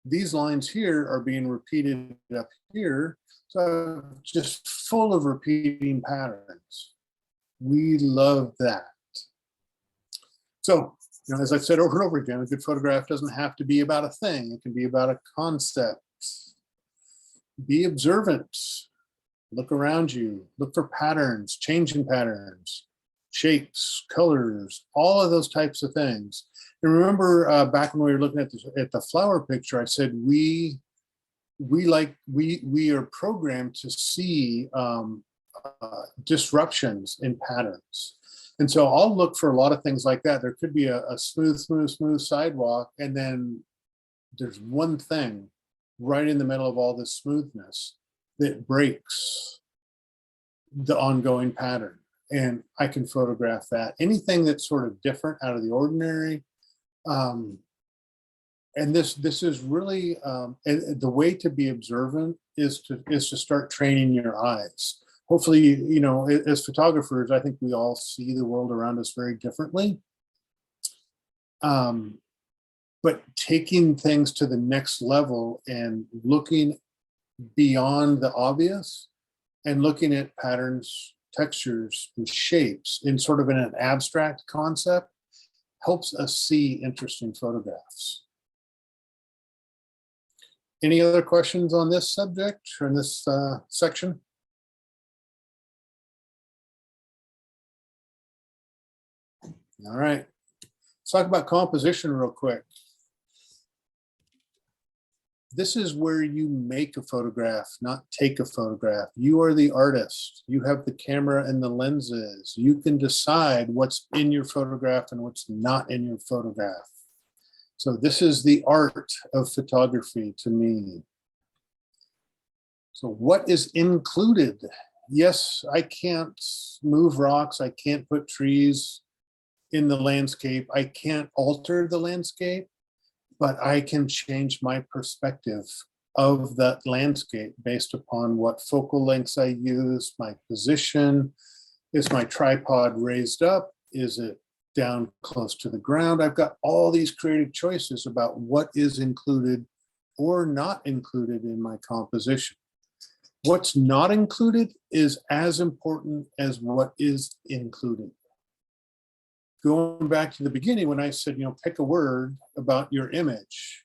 S1: These lines here are being repeated up here. So just full of repeating patterns. We love that. So, as I've said over and over again, a good photograph doesn't have to be about a thing. It can be about a concept. Be observant. Look around you. Look for patterns, changing patterns, shapes, colors, all of those types of things. And remember back when we were looking at the flower picture, I said we are programmed to see disruptions in patterns. And so I'll look for a lot of things like that. There could be a smooth sidewalk, and then there's one thing right in the middle of all this smoothness that breaks the ongoing pattern. and I can photograph that. Anything that's sort of different out of the ordinary. And this is really and the way to be observant is to start training your eyes. Hopefully, you know, as photographers, I think we all see the world around us very differently. But taking things to the next level and looking beyond the obvious and looking at patterns, textures, and shapes in sort of an abstract concept helps us see interesting photographs. Any other questions on this subject or in this section? All right, let's talk about composition real quick. This is where you make a photograph, not take a photograph. You are the artist. You have the camera and the lenses. You can decide what's in your photograph and what's not in your photograph. So this is the art of photography to me. So what is included? Yes, I can't move rocks. I can't put trees in the landscape. I can't alter the landscape, but I can change my perspective of that landscape based upon what focal lengths I use, my position. Is my tripod raised up? Is it down close to the ground? I've got all these creative choices about what is included or not included in my composition. What's not included is as important as what is included. Going back to the beginning when I said, you know, pick a word about your image.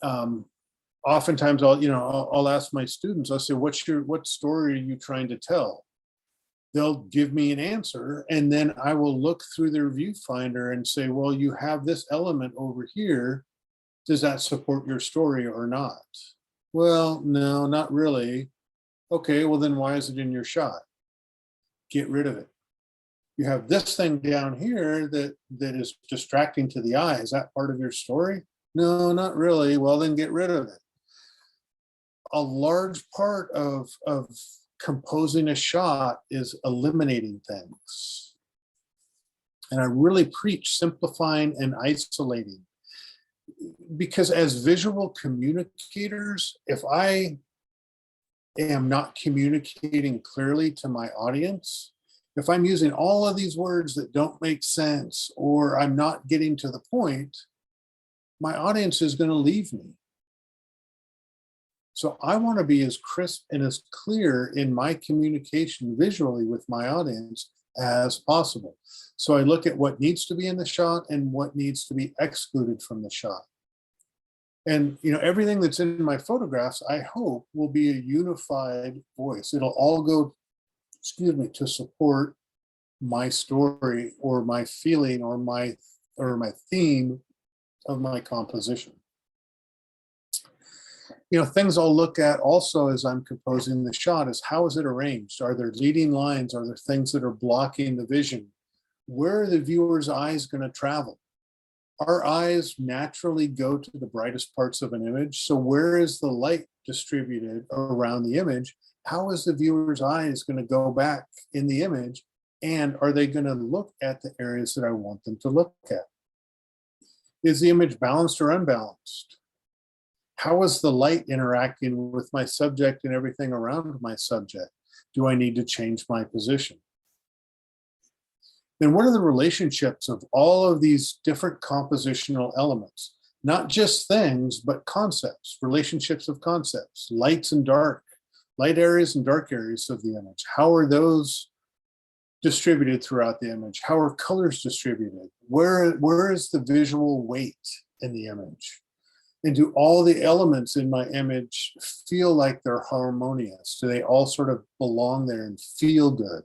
S1: Oftentimes I'll ask my students, I'll say, what story are you trying to tell? They'll give me an answer, and then I will look through their viewfinder and say, well, you have this element over here. Does that support your story or not? Well, no, not really. Okay, well then why is it in your shot? Get rid of it. You have this thing down here that is distracting to the eye. Is that part of your story? No, not really. Well, then get rid of it. A large part of composing a shot is eliminating things. And I really preach simplifying and isolating. Because as visual communicators, if I am not communicating clearly to my audience, if I'm using all of these words that don't make sense, or I'm not getting to the point, my audience is going to leave me. So I want to be as crisp and as clear in my communication visually with my audience as possible. So I look at what needs to be in the shot and what needs to be excluded from the shot. And you know, everything that's in my photographs, I hope, will be a unified voice. It'll all go, to support my story or my feeling or my theme of my composition. You know, things I'll look at also as I'm composing the shot is how is it arranged? Are there leading lines? Are there things that are blocking the vision? Where are the viewer's eyes going to travel? Our eyes naturally go to the brightest parts of an image. So where is the light distributed around the image? How is the viewer's eyes going to go back in the image? And are they going to look at the areas that I want them to look at? Is the image balanced or unbalanced? How is the light interacting with my subject and everything around my subject? Do I need to change my position? Then what are the relationships of all of these different compositional elements? Not just things, but concepts, relationships of concepts, lights and dark, light areas and dark areas of the image. How are those distributed throughout the image? How are colors distributed? Where is the visual weight in the image? And do all the elements in my image feel like they're harmonious? Do they all sort of belong there and feel good?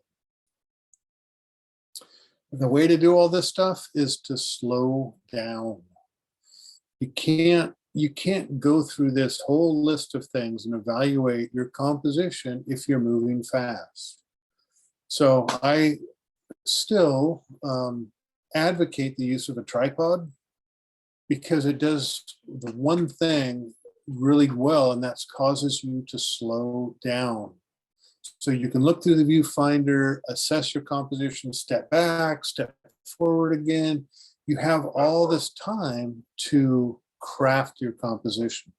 S1: The way to do all this stuff is to slow down. You can't go through this whole list of things and evaluate your composition if you're moving fast. So I still advocate the use of a tripod because it does the one thing really well, and that causes you to slow down. So you can look through the viewfinder, assess your composition, step back, step forward again. You have all this time to craft your composition.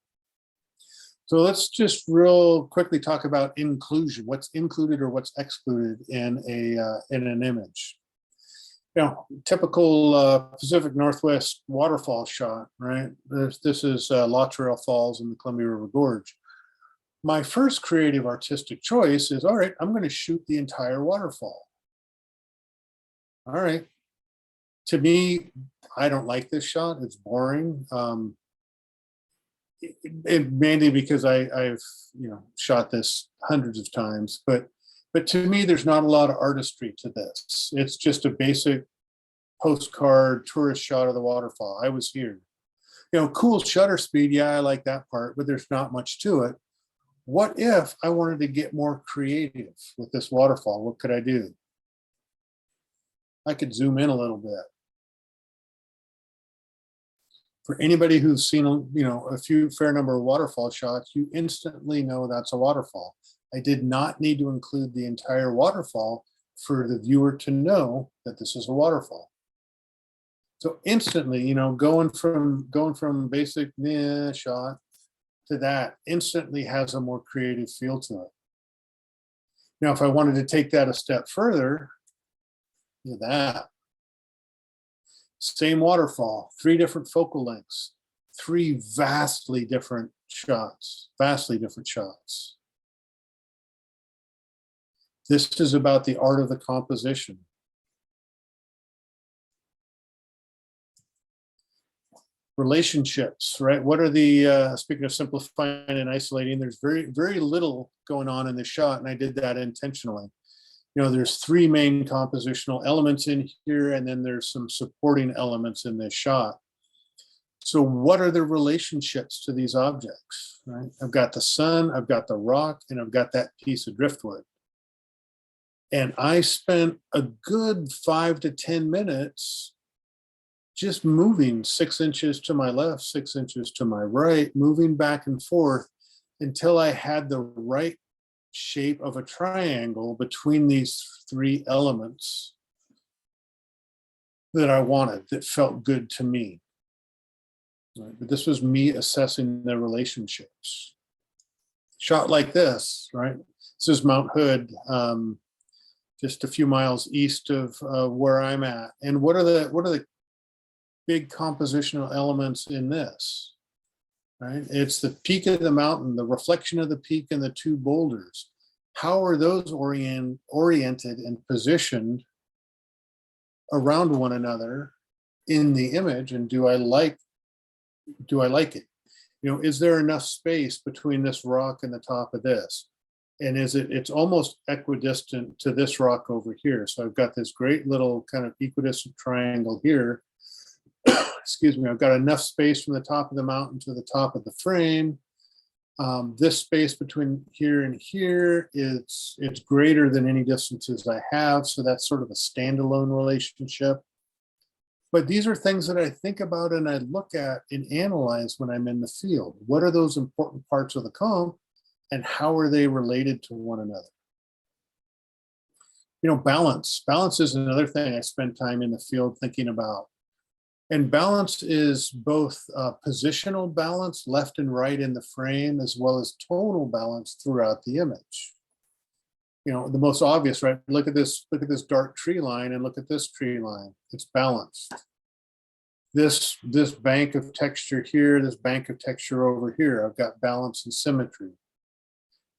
S1: So let's just real quickly talk about inclusion. What's included or what's excluded in an image. You know, typical Pacific Northwest waterfall shot, right? This is Lawtrell Falls in the Columbia River Gorge. My first creative artistic choice is, all right, I'm going to shoot the entire waterfall. All right. To me, I don't like this shot. It's boring. Mainly because I've shot this hundreds of times, but to me, there's not a lot of artistry to this. It's just a basic postcard tourist shot of the waterfall. I was here. Cool shutter speed. Yeah, I like that part, but there's not much to it. What if I wanted to get more creative with this waterfall? What could I do? I could zoom in a little bit. For anybody who's seen, a fair number of waterfall shots, you instantly know that's a waterfall. I did not need to include the entire waterfall for the viewer to know that this is a waterfall. So instantly, going from basic shot to that instantly has a more creative feel to it. Now, if I wanted to take that a step further, look at that. Same waterfall, 3 different focal lengths, 3 vastly different shots. This is about the art of the composition. Relationships, right? What are the, speaking of simplifying and isolating, there's very, very little going on in the shot, and I did that intentionally. There's 3 main compositional elements in here, and then there's some supporting elements in this shot. So what are the relationships to these objects, right? I've got the sun, I've got the rock, and I've got that piece of driftwood. And I spent a good 5 to 10 minutes just moving 6 inches to my left, 6 inches to my right, moving back and forth until I had the right shape of a triangle between these 3 elements that I wanted, that felt good to me. Right? But this was me assessing the relationships. Shot like this, right? This is Mount Hood, just a few miles east of where I'm at. And what are the big compositional elements in this? Right? It's the peak of the mountain, the reflection of the peak, and the 2 boulders. How are those oriented and positioned around one another in the image? And do I like it? Is there enough space between this rock and the top of this? And it's almost equidistant to this rock over here. So I've got this great little kind of equidistant triangle here. Excuse me, I've got enough space from the top of the mountain to the top of the frame. This space between here and here it's greater than any distances I have. So that's sort of a standalone relationship. But these are things that I think about and I look at and analyze when I'm in the field. What are those important parts of the comp and how are they related to one another? Balance. Balance is another thing I spend time in the field thinking about. And balance is both positional balance, left and right in the frame, as well as tonal balance throughout the image. The most obvious, right? Look at this dark tree line and look at this tree line. It's balanced. This bank of texture here, this bank of texture over here, I've got balance and symmetry.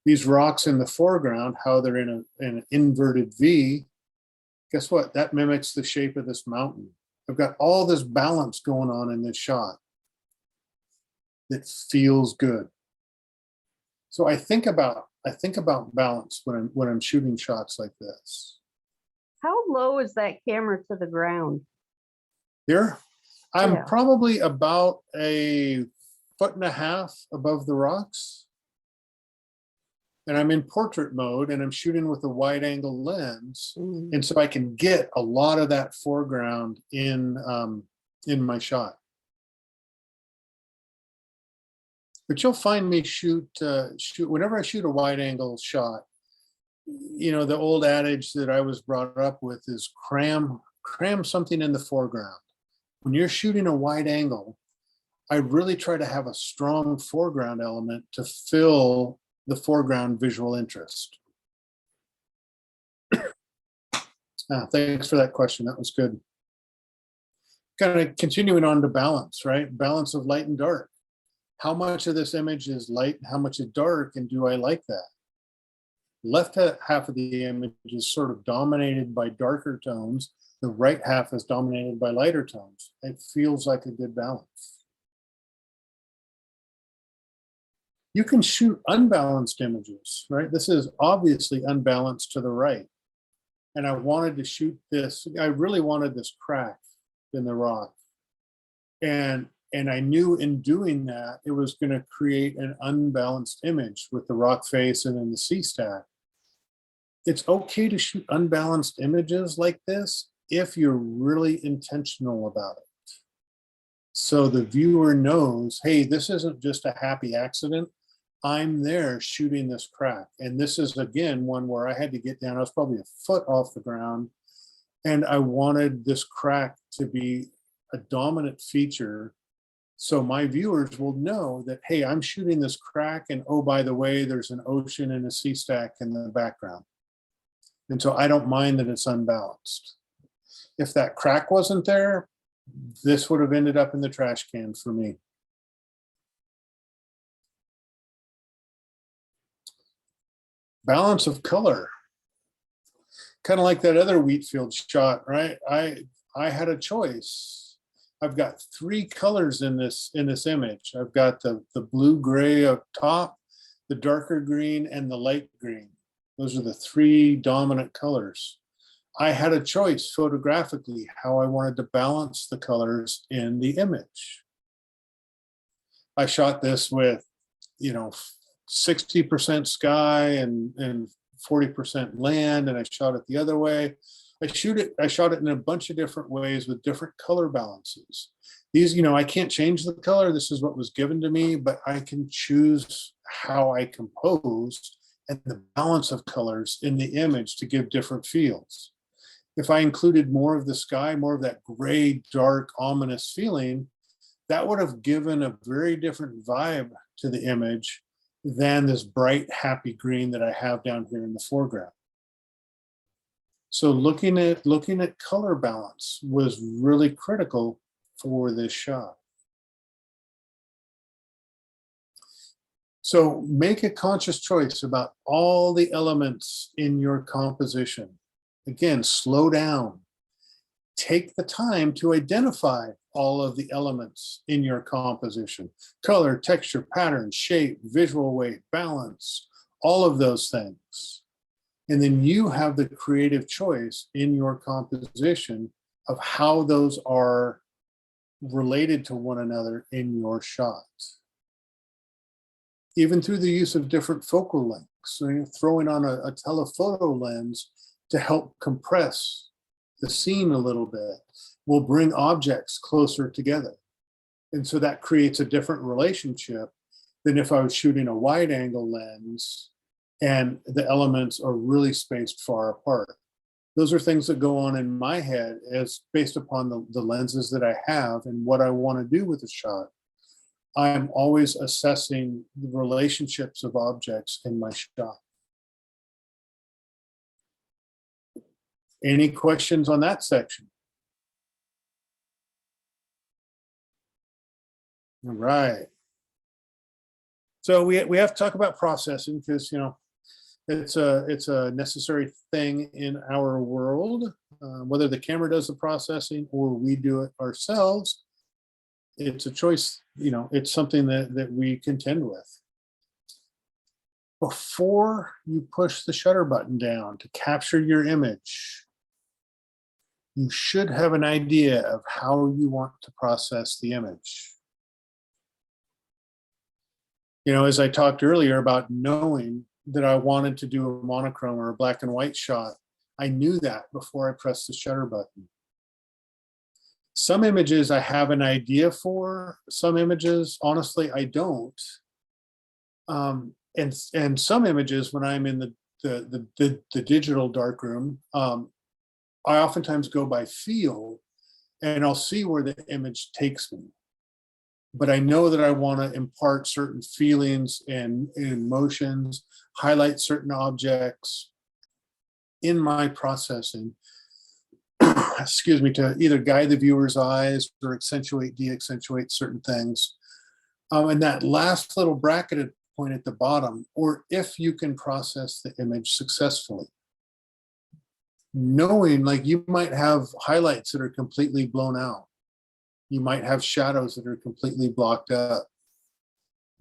S1: These rocks in the foreground, how they're in an inverted V, guess what? That mimics the shape of this mountain. I've got all this balance going on in this shot that feels good. So I think about balance when I'm shooting shots like this.
S5: How low is that camera to the ground?
S1: Here, I'm
S5: Yeah.
S1: probably about 1.5 feet above the rocks. And I'm in portrait mode and I'm shooting with a wide angle lens.
S5: Mm.
S1: And so I can get a lot of that foreground in my shot. But you'll find me shoot whenever I shoot a wide angle shot, you know, the old adage that I was brought up with is cram something in the foreground. When you're shooting a wide angle, I really try to have a strong foreground element to fill the foreground visual interest. Thanks for that question. That was good. Kind of continuing on to balance, right? Balance of light and dark. How much of this image is light and how much is dark, and do I like that? Left half of the image is sort of dominated by darker tones. The right half is dominated by lighter tones. It feels like a good balance. You can shoot unbalanced images, right? This is obviously unbalanced to the right. And I wanted to shoot this, I really wanted this crack in the rock. And I knew in doing that, it was going to create an unbalanced image with the rock face and then the sea stack. It's okay to shoot unbalanced images like this if you're really intentional about it. So the viewer knows, hey, this isn't just a happy accident. I'm there shooting this crack. And this is, again, one where I had to get down. I was probably a foot off the ground. And I wanted this crack to be a dominant feature. So my viewers will know that, hey, I'm shooting this crack. And oh, by the way, there's an ocean and a sea stack in the background. And so I don't mind that it's unbalanced. If that crack wasn't there, this would have ended up in the trash can for me. Balance of color. Kind of like that other wheat field shot, right? I had a choice. I've got three colors in this image. I've got the blue-gray up top, the darker green, and the light green. Those are the three dominant colors. I had a choice photographically how I wanted to balance the colors in the image. I shot this with, 60% sky and 40% land, and I shot it the other way. I shot it in a bunch of different ways with different color balances. These, I can't change the color. This is what was given to me, but I can choose how I compose and the balance of colors in the image to give different feels. If I included more of the sky, more of that gray, dark, ominous feeling, that would have given a very different vibe to the image than this bright, happy green that I have down here in the foreground. So looking at color balance was really critical for this shot. So make a conscious choice about all the elements in your composition. Again, slow down. Take the time to identify all of the elements in your composition. Color, texture, pattern, shape, visual weight, balance, all of those things. And then you have the creative choice in your composition of how those are related to one another in your shots. Even through the use of different focal lengths, so you're throwing on a telephoto lens to help compress the scene a little bit, will bring objects closer together. And so that creates a different relationship than if I was shooting a wide angle lens and the elements are really spaced far apart. Those are things that go on in my head as based upon the lenses that I have and what I want to do with the shot. I'm always assessing the relationships of objects in my shot. Any questions on that section? All right. So we have to talk about processing because, it's a necessary thing in our world. Whether the camera does the processing or we do it ourselves, it's a choice, it's something that we contend with. Before you push the shutter button down to capture your image, you should have an idea of how you want to process the image. As I talked earlier about knowing that I wanted to do a monochrome or a black and white shot, I knew that before I pressed the shutter button. Some images I have an idea for, some images, honestly, I don't. And some images, when I'm in the digital darkroom, I oftentimes go by feel and I'll see where the image takes me. But I know that I want to impart certain feelings and emotions, highlight certain objects in my processing, excuse me, to either guide the viewer's eyes or accentuate, de-accentuate certain things. And that last little bracketed point at the bottom, or if you can process the image successfully. Knowing, like, you might have highlights that are completely blown out. You might have shadows that are completely blocked up.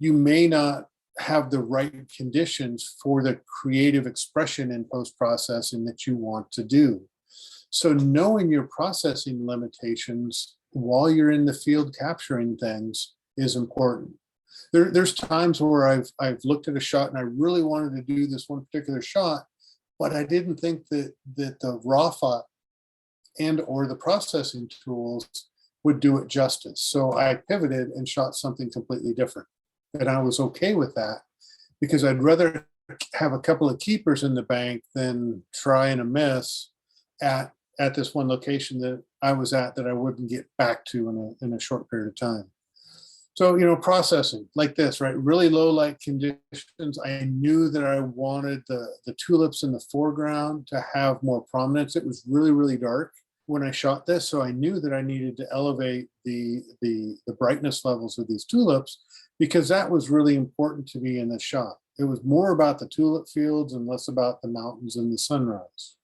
S1: You may not have the right conditions for the creative expression in post-processing that you want to do. So knowing your processing limitations while you're in the field capturing things is important. There's times where I've looked at a shot and I really wanted to do this one particular shot, but I didn't think that the raw file and or the processing tools would do it justice. So I pivoted and shot something completely different. And I was okay with that because I'd rather have a couple of keepers in the bank than try and a miss at this one location that I was at that I wouldn't get back to in a short period of time. So, you know, processing like this, right? Really low light conditions. I knew that I wanted the tulips in the foreground to have more prominence. It was really, really dark when I shot this. So I knew that I needed to elevate the brightness levels of these tulips because that was really important to me in the shot. It was more about the tulip fields and less about the mountains and the sunrise.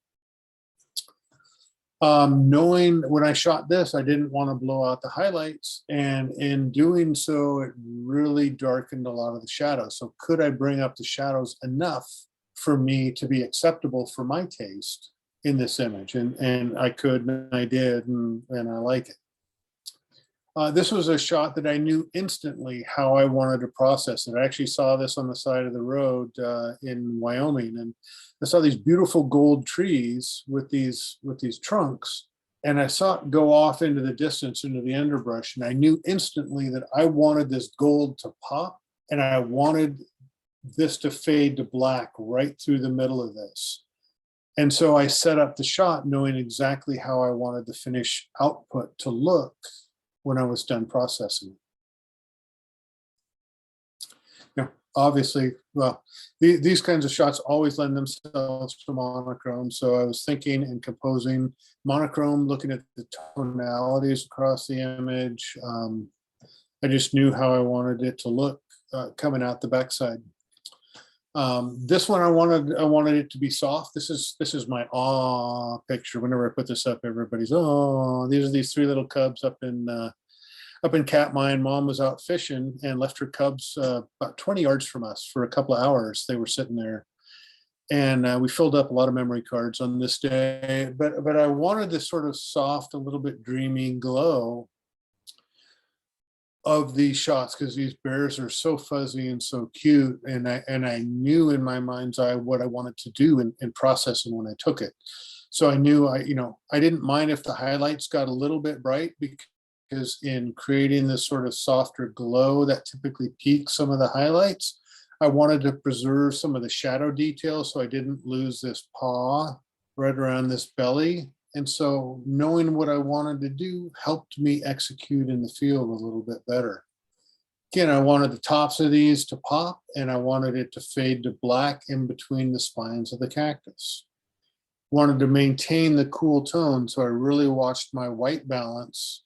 S1: Knowing when I shot this, I didn't want to blow out the highlights. And in doing so, it really darkened a lot of the shadows. So could I bring up the shadows enough for me to be acceptable for my taste in this image? And I could, and I did, and I like it. This was a shot that I knew instantly how I wanted to process it. I actually saw this on the side of the road in Wyoming, and I saw these beautiful gold trees with these trunks, and I saw it go off into the distance, into the underbrush, and I knew instantly that I wanted this gold to pop, and I wanted this to fade to black right through the middle of this. And so I set up the shot knowing exactly how I wanted the finished output to look when I was done processing. Now, obviously, well, these kinds of shots always lend themselves to monochrome. So I was thinking and composing monochrome, looking at the tonalities across the image. I just knew how I wanted it to look coming out the backside. This one I wanted it to be soft. This is my awe picture. Whenever I put this up, everybody's these are these three little cubs up in Katmai. Mom was out fishing and left her cubs about 20 yards from us for a couple of hours. They were sitting there, and we filled up a lot of memory cards on this day. But I wanted this sort of soft, a little bit dreamy glow of these shots because these bears are so fuzzy and so cute, and I knew in my mind's eye what I wanted to do in processing when I took it. So I knew I didn't mind if the highlights got a little bit bright because in creating this sort of softer glow that typically peaks some of the highlights, I wanted to preserve some of the shadow details so I didn't lose this paw right around this belly. And so knowing what I wanted to do helped me execute in the field a little bit better. Again, I wanted the tops of these to pop, and I wanted it to fade to black in between the spines of the cactus. Wanted to maintain the cool tone, so I really watched my white balance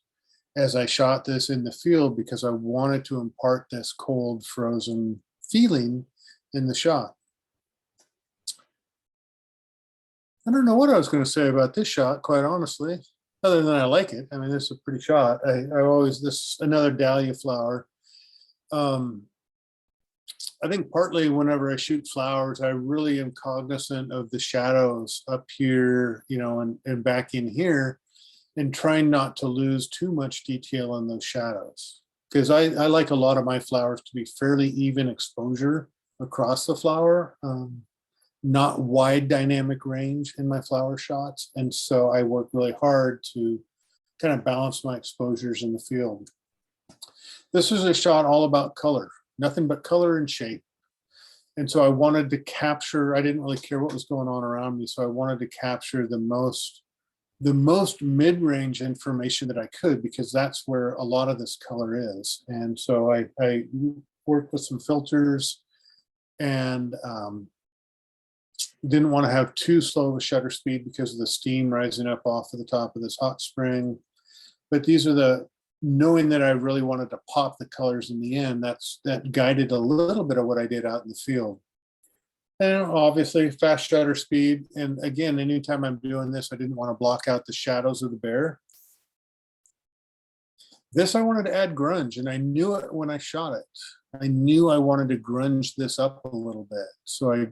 S1: as I shot this in the field because I wanted to impart this cold, frozen feeling in the shot. I don't know what I was going to say about this shot, quite honestly, other than I like it. I mean, this is a pretty shot. This another dahlia flower. I think partly whenever I shoot flowers, I really am cognizant of the shadows up here, and back in here, and trying not to lose too much detail on those shadows. Because I like a lot of my flowers to be fairly even exposure across the flower. Not wide dynamic range in my flower shots. And so I work really hard to kind of balance my exposures in the field. This is a shot all about color, nothing but color and shape. And so I wanted to capture, I didn't really care what was going on around me. So I wanted to capture the most mid-range information that I could, because that's where a lot of this color is. And so I worked with some filters, and didn't want to have too slow of a shutter speed because of the steam rising up off of the top of this hot spring. But these are knowing that I really wanted to pop the colors in the end, that guided a little bit of what I did out in the field. And obviously fast shutter speed. And again, anytime I'm doing this, I didn't want to block out the shadows of the bear. This, I wanted to add grunge, and I knew it when I shot it. I knew I wanted to grunge this up a little bit. So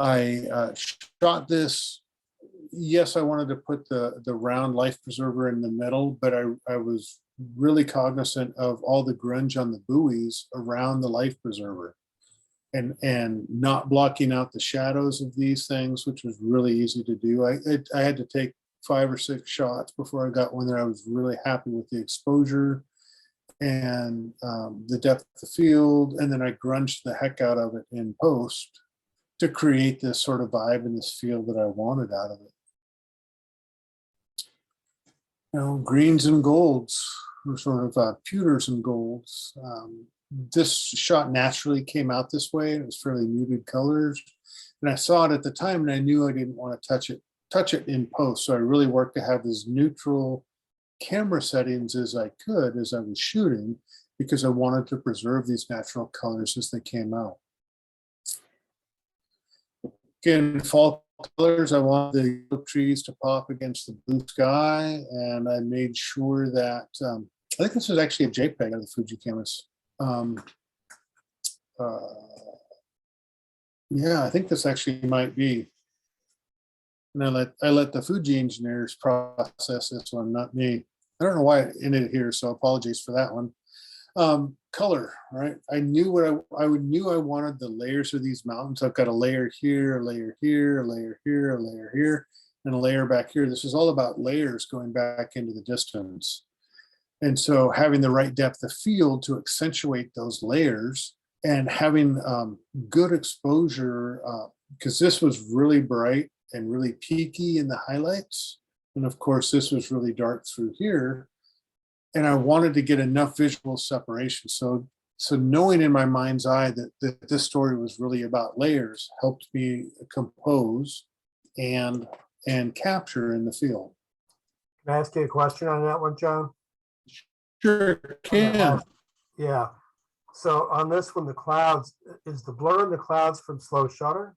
S1: I shot this. Yes, I wanted to put the round life preserver in the middle, but I was really cognizant of all the grunge on the buoys around the life preserver, and not blocking out the shadows of these things, which was really easy to do. I had to take 5 or 6 shots before I got one that I was really happy with the exposure and the depth of the field, and then I grunged the heck out of it in post to create this sort of vibe in this field that I wanted out of it. You know, greens and golds, or sort of pewters and golds. This shot naturally came out this way, and it was fairly muted colors. And I saw it at the time, and I knew I didn't want to touch it in post. So I really worked to have as neutral camera settings as I could as I was shooting, because I wanted to preserve these natural colors as they came out. Again, fall colors, I want the trees to pop against the blue sky, and I made sure that, I think this was actually a JPEG of the Fuji cameras. Yeah, I think this actually might be. And I let the Fuji engineers process this one, not me. I don't know why it ended here, so apologies for that one. Color, right? I knew what I knew I wanted the layers of these mountains. I've got a layer here, a layer here, a layer here, a layer here, and a layer back here. This is all about layers going back into the distance. And so having the right depth of field to accentuate those layers, and having good exposure, because this was really bright and really peaky in the highlights. And of course, this was really dark through here. And I wanted to get enough visual separation. So knowing in my mind's eye that this story was really about layers helped me compose and capture in the field.
S6: Can I ask you a question on that one, John?
S1: Sure can.
S6: Yeah. So on this one, the clouds, is the blur in the clouds from slow shutter?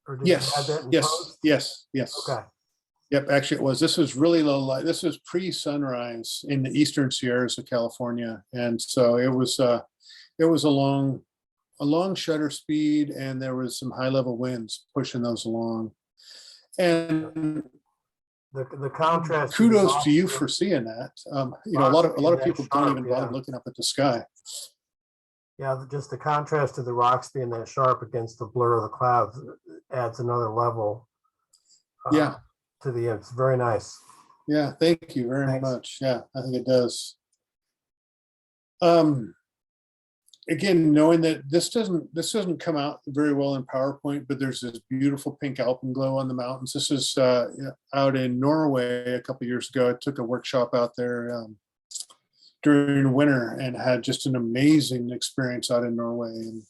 S6: Or did you add that in post?
S1: Yes.
S6: Okay.
S1: Yep, actually it was. This was really low light. This was pre-sunrise in the eastern Sierras of California, and so it was a long shutter speed, and there was some high level winds pushing those along. And
S6: The contrast.
S1: kudos to you for seeing that. You know, a lot of people don't even bother looking up at the sky.
S6: Yeah, just the contrast to the rocks being that sharp against the blur of the clouds adds another level.
S1: Yeah.
S6: To the end. It's very nice.
S1: Yeah, thank you very much. Yeah, I think it does. Again, knowing that this doesn't come out very well in PowerPoint, but there's this beautiful pink alpenglow on the mountains. This is out in Norway a couple of years ago. I took a workshop out there during winter and had just an amazing experience out in Norway.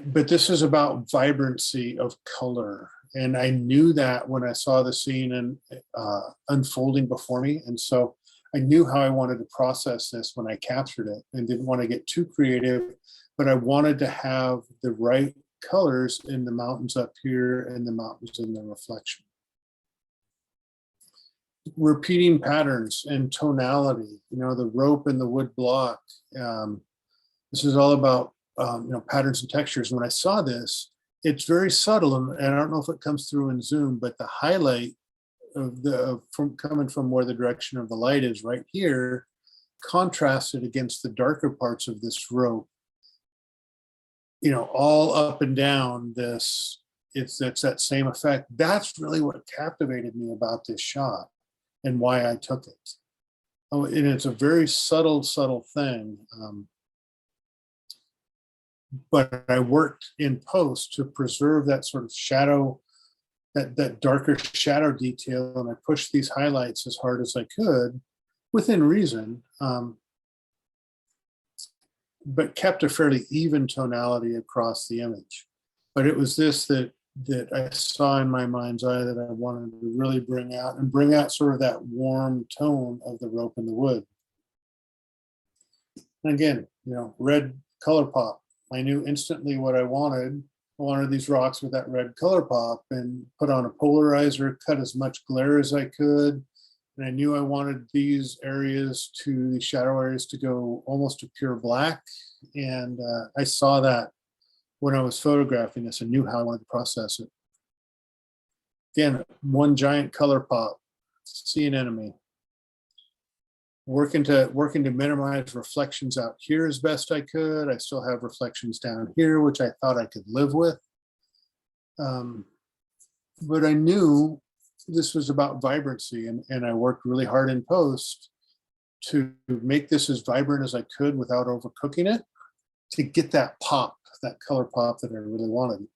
S1: But this is about vibrancy of color. And I knew that when I saw the scene and unfolding before me. And so I knew how I wanted to process this when I captured it, and didn't want to get too creative, but I wanted to have the right colors in the mountains up here and the mountains in the reflection. Repeating patterns and tonality, you know, the rope and the wood block. This is all about, you know, patterns and textures. And when I saw this, it's very subtle, and I don't know if it comes through in Zoom, but the highlight of coming from where the direction of the light is right here, contrasted against the darker parts of this rope, you know, all up and down this, it's that same effect. That's really what captivated me about this shot and why I took it. Oh, and it's a very subtle thing. But I worked in post to preserve that sort of shadow, that darker shadow detail, and I pushed these highlights as hard as I could within reason, but kept a fairly even tonality across the image. But it was this that I saw in my mind's eye that I wanted to really bring out sort of that warm tone of the rope in the wood. And again, red color pop. I knew instantly what I wanted. I wanted these rocks with that red color pop, and put on a polarizer, cut as much glare as I could. And I knew I wanted these areas the shadow areas to go almost to pure black. And I saw that when I was photographing this and knew how I wanted to process it. Again, one giant color pop, see an enemy. Working to minimize reflections out here as best I could. I still have reflections down here, which I thought I could live with. But I knew this was about vibrancy, and I worked really hard in post to make this as vibrant as I could without overcooking it, to get that pop, that color pop that I really wanted.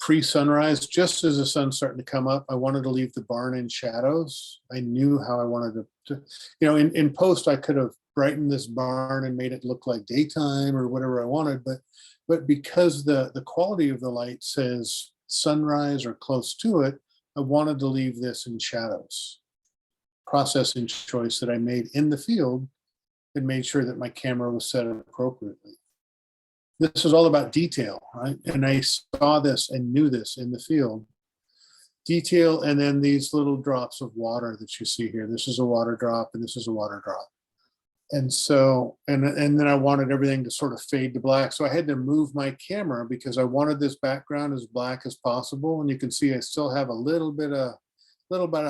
S1: Pre-sunrise, just as the sun's starting to come up, I wanted to leave the barn in shadows. I knew how I wanted to in post, I could have brightened this barn and made it look like daytime or whatever I wanted, but because the quality of the light says sunrise or close to it, I wanted to leave this in shadows. Processing choice that I made in the field and made sure that my camera was set appropriately. This is all about detail, right? And I saw this and knew this in the field. Detail, and then these little drops of water that you see here. This is a water drop, and this is a water drop. And so, and then I wanted everything to sort of fade to black. So I had to move my camera because I wanted this background as black as possible. And you can see I still have a little bit of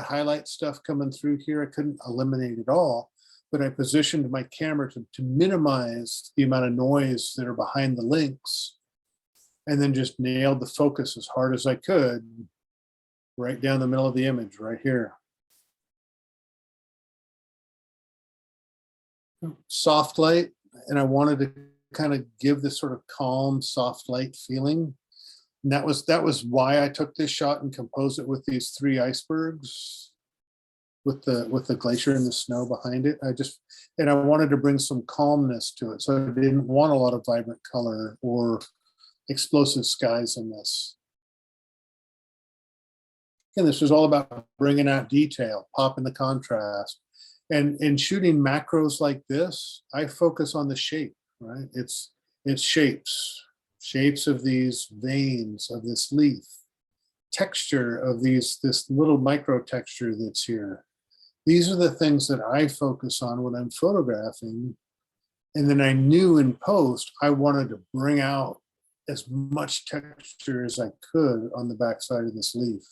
S1: highlight stuff coming through here. I couldn't eliminate it all, but I positioned my camera to minimize the amount of noise that are behind the links, and then just nailed the focus as hard as I could right down the middle of the image right here. Soft light, and I wanted to kind of give this sort of calm, soft light feeling. And that was why I took this shot and composed it with these 3 icebergs, with the glacier and the snow behind it. I wanted to bring some calmness to it. So I didn't want a lot of vibrant color or explosive skies in this. And this was all about bringing out detail, popping the contrast. And in shooting macros like this, I focus on the shape, right? It's shapes of these veins of this leaf, texture of this little micro texture that's here. These are the things that I focus on when I'm photographing. And then I knew in post, I wanted to bring out as much texture as I could on the backside of this leaf.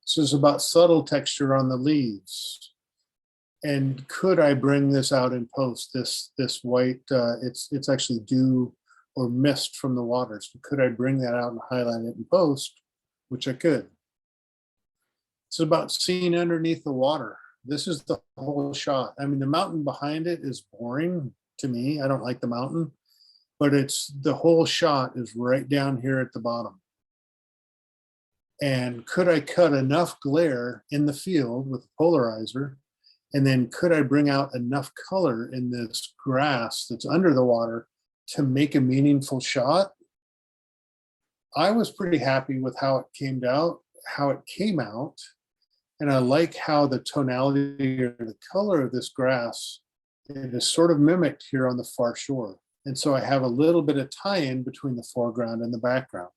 S1: So it's about subtle texture on the leaves. And could I bring this out in post, this white, it's actually dew or mist from the water. So could I bring that out and highlight it in post, which I could. It's about seeing underneath the water. This is the whole shot. I mean, the mountain behind it is boring to me. I don't like the mountain, but the whole shot is right down here at the bottom. And could I cut enough glare in the field with a polarizer? And then could I bring out enough color in this grass that's under the water to make a meaningful shot? I was pretty happy with how it came out. And I like how the tonality or the color of this grass, it is sort of mimicked here on the far shore. And so I have a little bit of tie-in between the foreground and the background.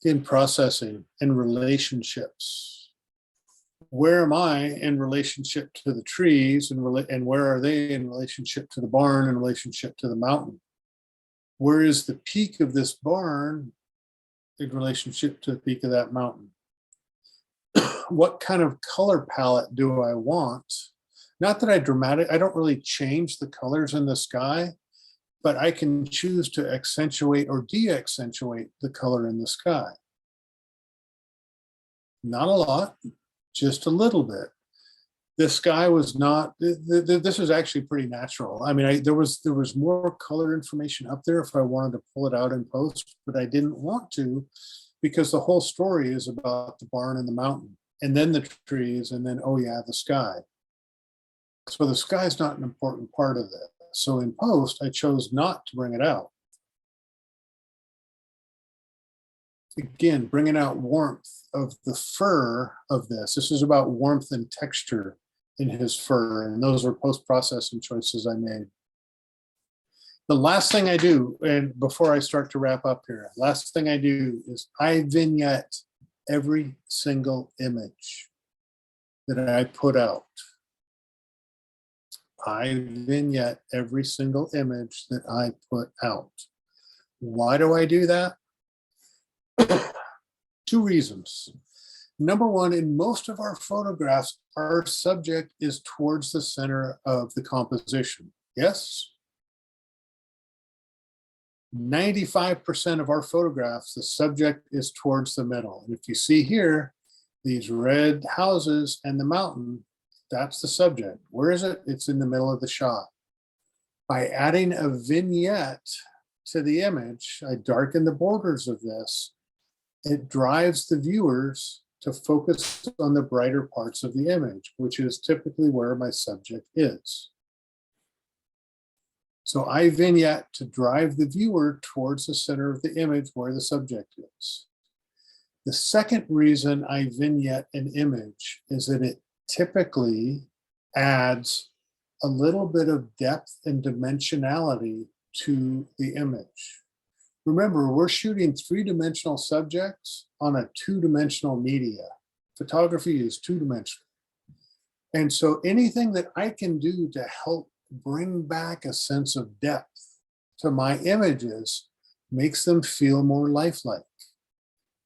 S1: In processing and relationships. Where am I in relationship to the trees, and where are they in relationship to the barn, in relationship to the mountain? Where is the peak of this barn in relationship to the peak of that mountain? What kind of color palette do I want? Not that I don't really change the colors in the sky, but I can choose to accentuate or de-accentuate the color in the sky. Not a lot, just a little bit. The sky was not, this is actually pretty natural. I mean, there was more color information up there if I wanted to pull it out in post, but I didn't want to because the whole story is about the barn and the mountain and then the trees and then, oh yeah, the sky. So the sky is not an important part of this. So in post, I chose not to bring it out. Again, bringing out warmth of the fur of this. This is about warmth and texture in his fur, and those were post-processing choices I made. The last thing I do, and before I start to wrap up here, last thing I do is I vignette every single image that I put out. I vignette every single image that I put out. Why do I do that? Two reasons. Number one, in most of our photographs, our subject is towards the center of the composition. Yes? 95% of our photographs, the subject is towards the middle. And if you see here, these red houses and the mountain, that's the subject. Where is it? It's in the middle of the shot. By adding a vignette to the image, I darken the borders of this. It drives the viewers to focus on the brighter parts of the image, which is typically where my subject is. So I vignette to drive the viewer towards the center of the image where the subject is. The second reason I vignette an image is that it typically adds a little bit of depth and dimensionality to the image. Remember, we're shooting three-dimensional subjects on a two-dimensional media. Photography is two-dimensional. And so anything that I can do to help bring back a sense of depth to my images makes them feel more lifelike.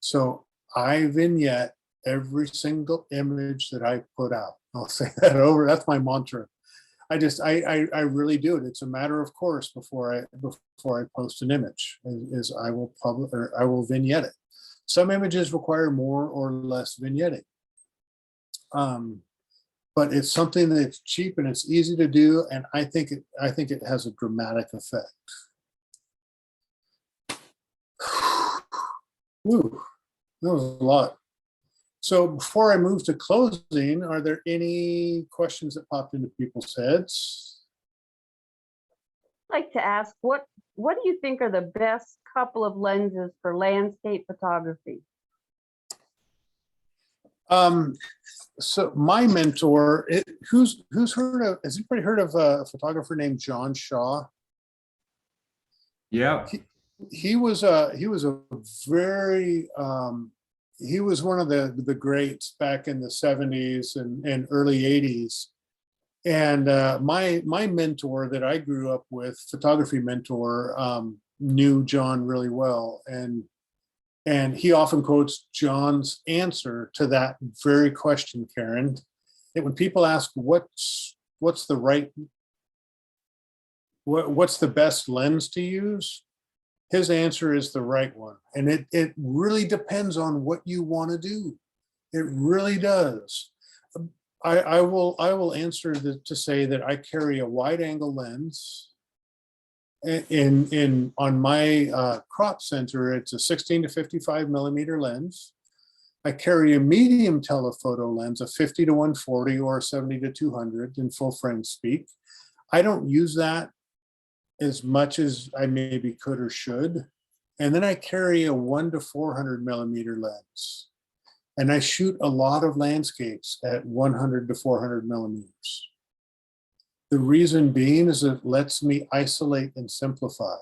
S1: So I vignette every single image that I put out. I'll say that over, that's my mantra. I really do it. It's a matter of course before I post an image is I will publish or I will vignette it. Some images require more or less vignetting. But it's something that's cheap and it's easy to do, and I think it has a dramatic effect. Whew, that was a lot. So before I move to closing, are there any questions that popped into people's heads?
S5: I'd like to ask, what do you think are the best couple of lenses for landscape photography?
S1: So my mentor, has anybody heard of a photographer named John Shaw?
S3: Yeah.
S1: He was one of the greats back in the 70s and early 80s. And my mentor that I grew up with, photography mentor, knew John really well. And he often quotes John's answer to that very question, Karen. That when people ask what's the best lens to use, his answer is the right one. And it really depends on what you want to do. It really does. I will answer to say that I carry a wide angle lens. On my crop center, it's a 16 to 55 millimeter lens. I carry a medium telephoto lens, a 50 to 140 or 70 to 200 in full frame speak. I don't use that as much as I maybe could or should. And then I carry a 1 to 400 millimeter lens. And I shoot a lot of landscapes at 100 to 400 millimeters. The reason being is it lets me isolate and simplify.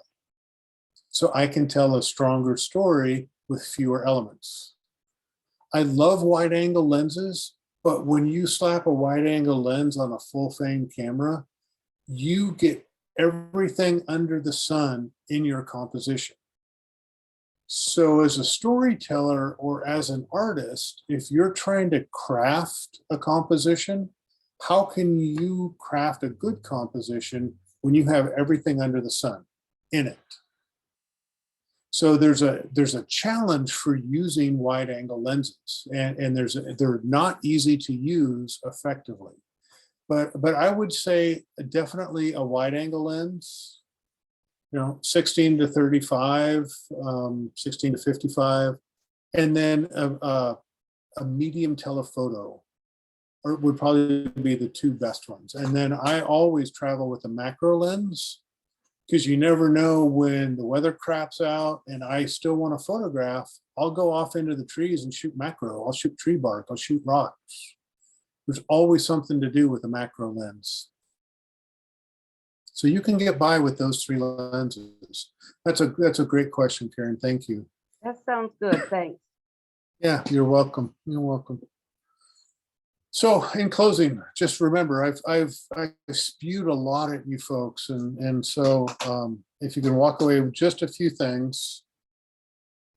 S1: So I can tell a stronger story with fewer elements. I love wide angle lenses, but when you slap a wide angle lens on a full frame camera, you get everything under the sun in your composition. So as a storyteller or as an artist, if you're trying to craft a composition, how can you craft a good composition when you have everything under the sun? in it. So there's a challenge for using wide angle lenses, and they're not easy to use effectively. But I would say definitely a wide angle lens, 16 to 35, 16 to 55, and then a medium telephoto would probably be the two best ones. And then I always travel with a macro lens, because you never know when the weather craps out and I still want to photograph. I'll go off into the trees and shoot macro. I'll shoot tree bark. I'll shoot rocks. There's always something to do with a macro lens. So you can get by with those three lenses. That's a great question, Karen. Thank you.
S5: That sounds good, thanks.
S1: Yeah, you're welcome. You're welcome. So in closing, just remember, I've spewed a lot at you folks, and so if you can walk away with just a few things,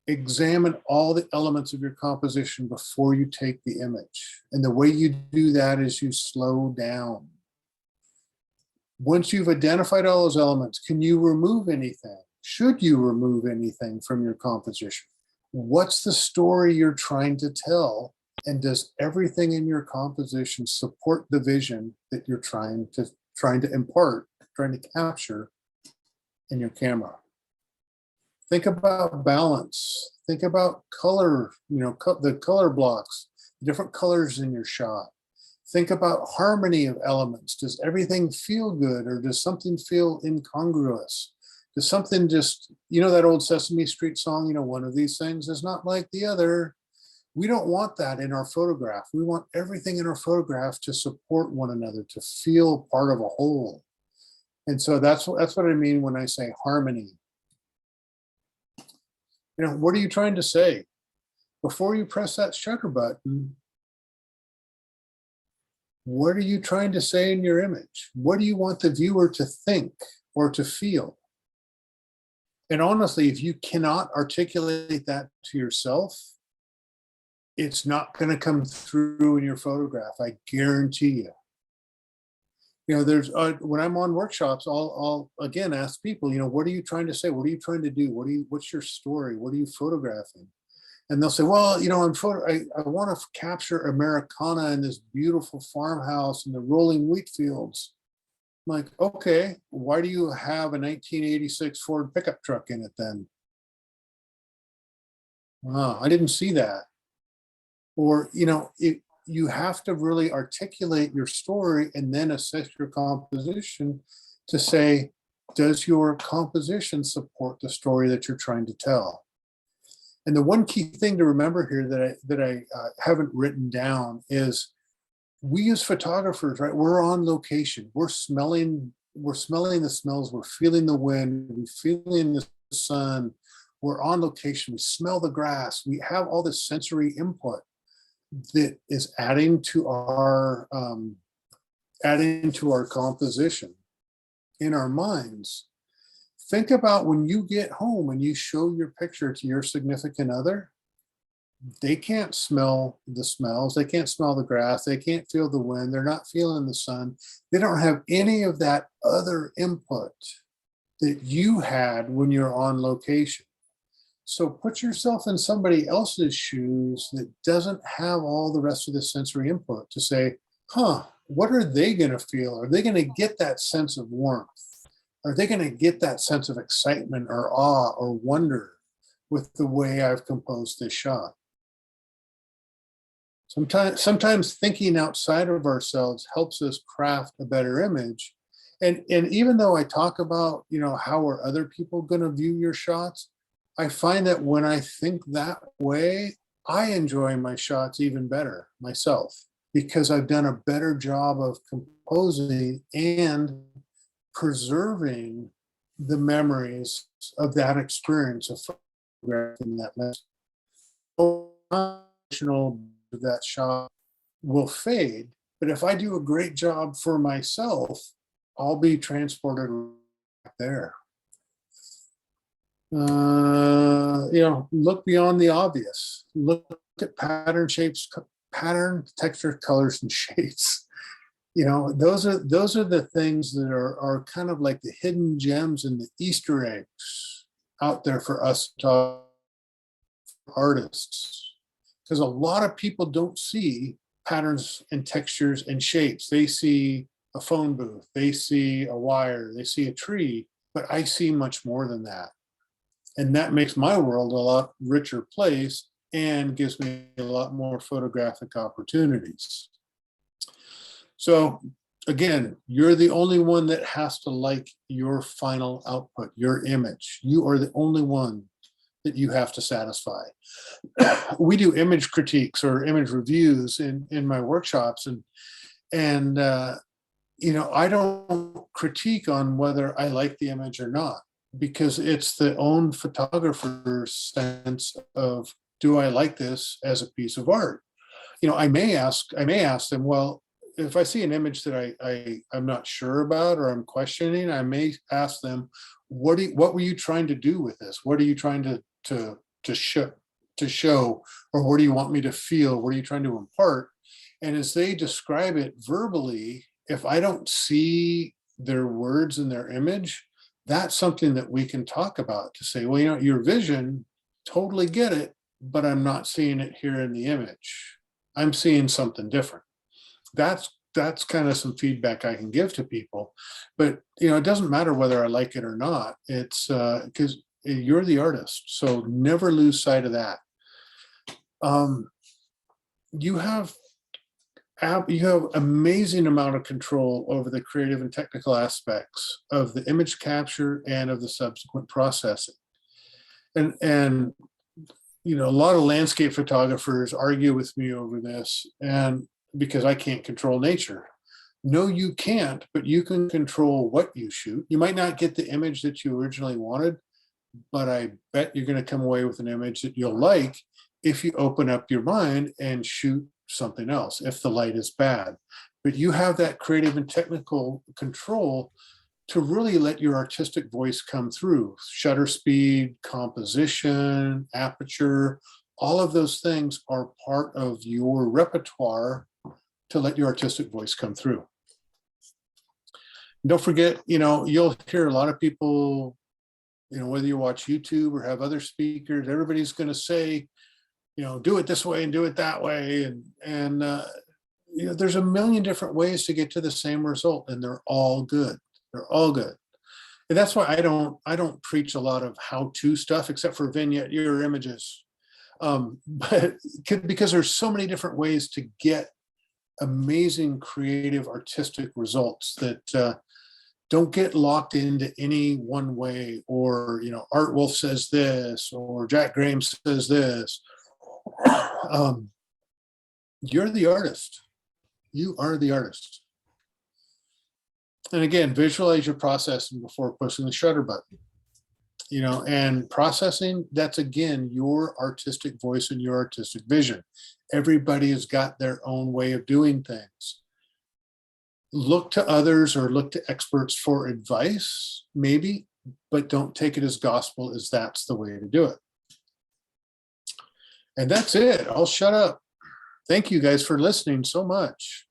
S1: examine all the elements of your composition before you take the image. And the way you do that is you slow down. Once you've identified all those elements, can you remove anything? Should you remove anything from your composition? What's the story you're trying to tell? And does everything in your composition support the vision that you're trying to impart, trying to capture in your camera? Think about balance. Think about color, the color blocks, different colors in your shot. Think about harmony of elements. Does everything feel good, or does something feel incongruous? Does something just, that old Sesame Street song, one of these things is not like the other. We don't want that in our photograph. We want everything in our photograph to support one another, to feel part of a whole. And so that's what I mean when I say harmony. What are you trying to say? Before you press that shutter button, what are you trying to say in your image? What do you want the viewer to think or to feel? And honestly, if you cannot articulate that to yourself, it's not going to come through in your photograph. I guarantee you. There's when I'm on workshops, I'll again ask people, what are you trying to say? What are you trying to do? What's your story? What are you photographing? And they'll say, well, I want to capture Americana in this beautiful farmhouse and the rolling wheat fields. I'm like, okay, why do you have a 1986 Ford pickup truck in it then? Wow, I didn't see that. Or, you have to really articulate your story and then assess your composition to say, does your composition support the story that you're trying to tell? And the one key thing to remember here that I haven't written down is, we as photographers, right? We're on location. We're smelling the smells. We're feeling the wind. We're feeling the sun. We're on location. We smell the grass. We have all this sensory input that is adding to our composition in our minds. Think about when you get home and you show your picture to your significant other. They can't smell the smells. They can't smell the grass. They can't feel the wind. They're not feeling the sun. They don't have any of that other input that you had when you're on location. So put yourself in somebody else's shoes that doesn't have all the rest of the sensory input to say, what are they going to feel? Are they going to get that sense of warmth? Are they going to get that sense of excitement or awe or wonder with the way I've composed this shot? Sometimes thinking outside of ourselves helps us craft a better image. And even though I talk about, how are other people going to view your shots, I find that when I think that way, I enjoy my shots even better myself, because I've done a better job of composing and preserving the memories of that experience of photographing that message. That shot will fade, but if I do a great job for myself, I'll be transported right there. Look beyond the obvious. Look at pattern, shapes, pattern, texture, colors, and shades. those are the things that are kind of like the hidden gems and the Easter eggs out there for us artists, because a lot of people don't see patterns and textures and shapes. They see a phone booth, they see a wire, they see a tree, but I see much more than that. And that makes my world a lot richer place and gives me a lot more photographic opportunities. So again, you're the only one that has to like your final output, your image. You are the only one that you have to satisfy. We do image critiques or image reviews in my workshops, and I don't critique on whether I like the image or not, because it's the own photographer's sense of, do I like this as a piece of art? I may ask them, well, if I see an image that I'm not sure about or I'm questioning, I may ask them, what were you trying to do with this? What are you trying to show, or what do you want me to feel? What are you trying to impart? And as they describe it verbally, if I don't see their words in their image, that's something that we can talk about to say, well, your vision, totally get it, but I'm not seeing it here in the image. I'm seeing something different. That's kind of some feedback I can give to people. But it doesn't matter whether I like it or not. It's because you're the artist, so never lose sight of that. You have amazing amount of control over the creative and technical aspects of the image capture and of the subsequent processing. And a lot of landscape photographers argue with me over this, and because I can't control nature. No, you can't, but you can control what you shoot. You might not get the image that you originally wanted, but I bet you're going to come away with an image that you'll like if you open up your mind and shoot something else, if the light is bad. But you have that creative and technical control to really let your artistic voice come through. Shutter speed, composition, aperture, all of those things are part of your repertoire to let your artistic voice come through. And don't forget, you'll hear a lot of people, whether you watch YouTube or have other speakers, everybody's going to say, do it this way and do it that way. And there's a million different ways to get to the same result, and they're all good. They're all good. And that's why I don't preach a lot of how-to stuff, except for vignette your images. But because there's so many different ways to get amazing creative artistic results that don't get locked into any one way, or Art Wolf says this, or Jack Graham says this. You're the artist. You are the artist. And again, visualize your processing before pushing the shutter button. And processing, that's again your artistic voice and your artistic vision. Everybody has got their own way of doing things. Look to others or look to experts for advice, maybe, but don't take it as gospel as that's the way to do it. And that's it. I'll shut up. Thank you guys for listening so much.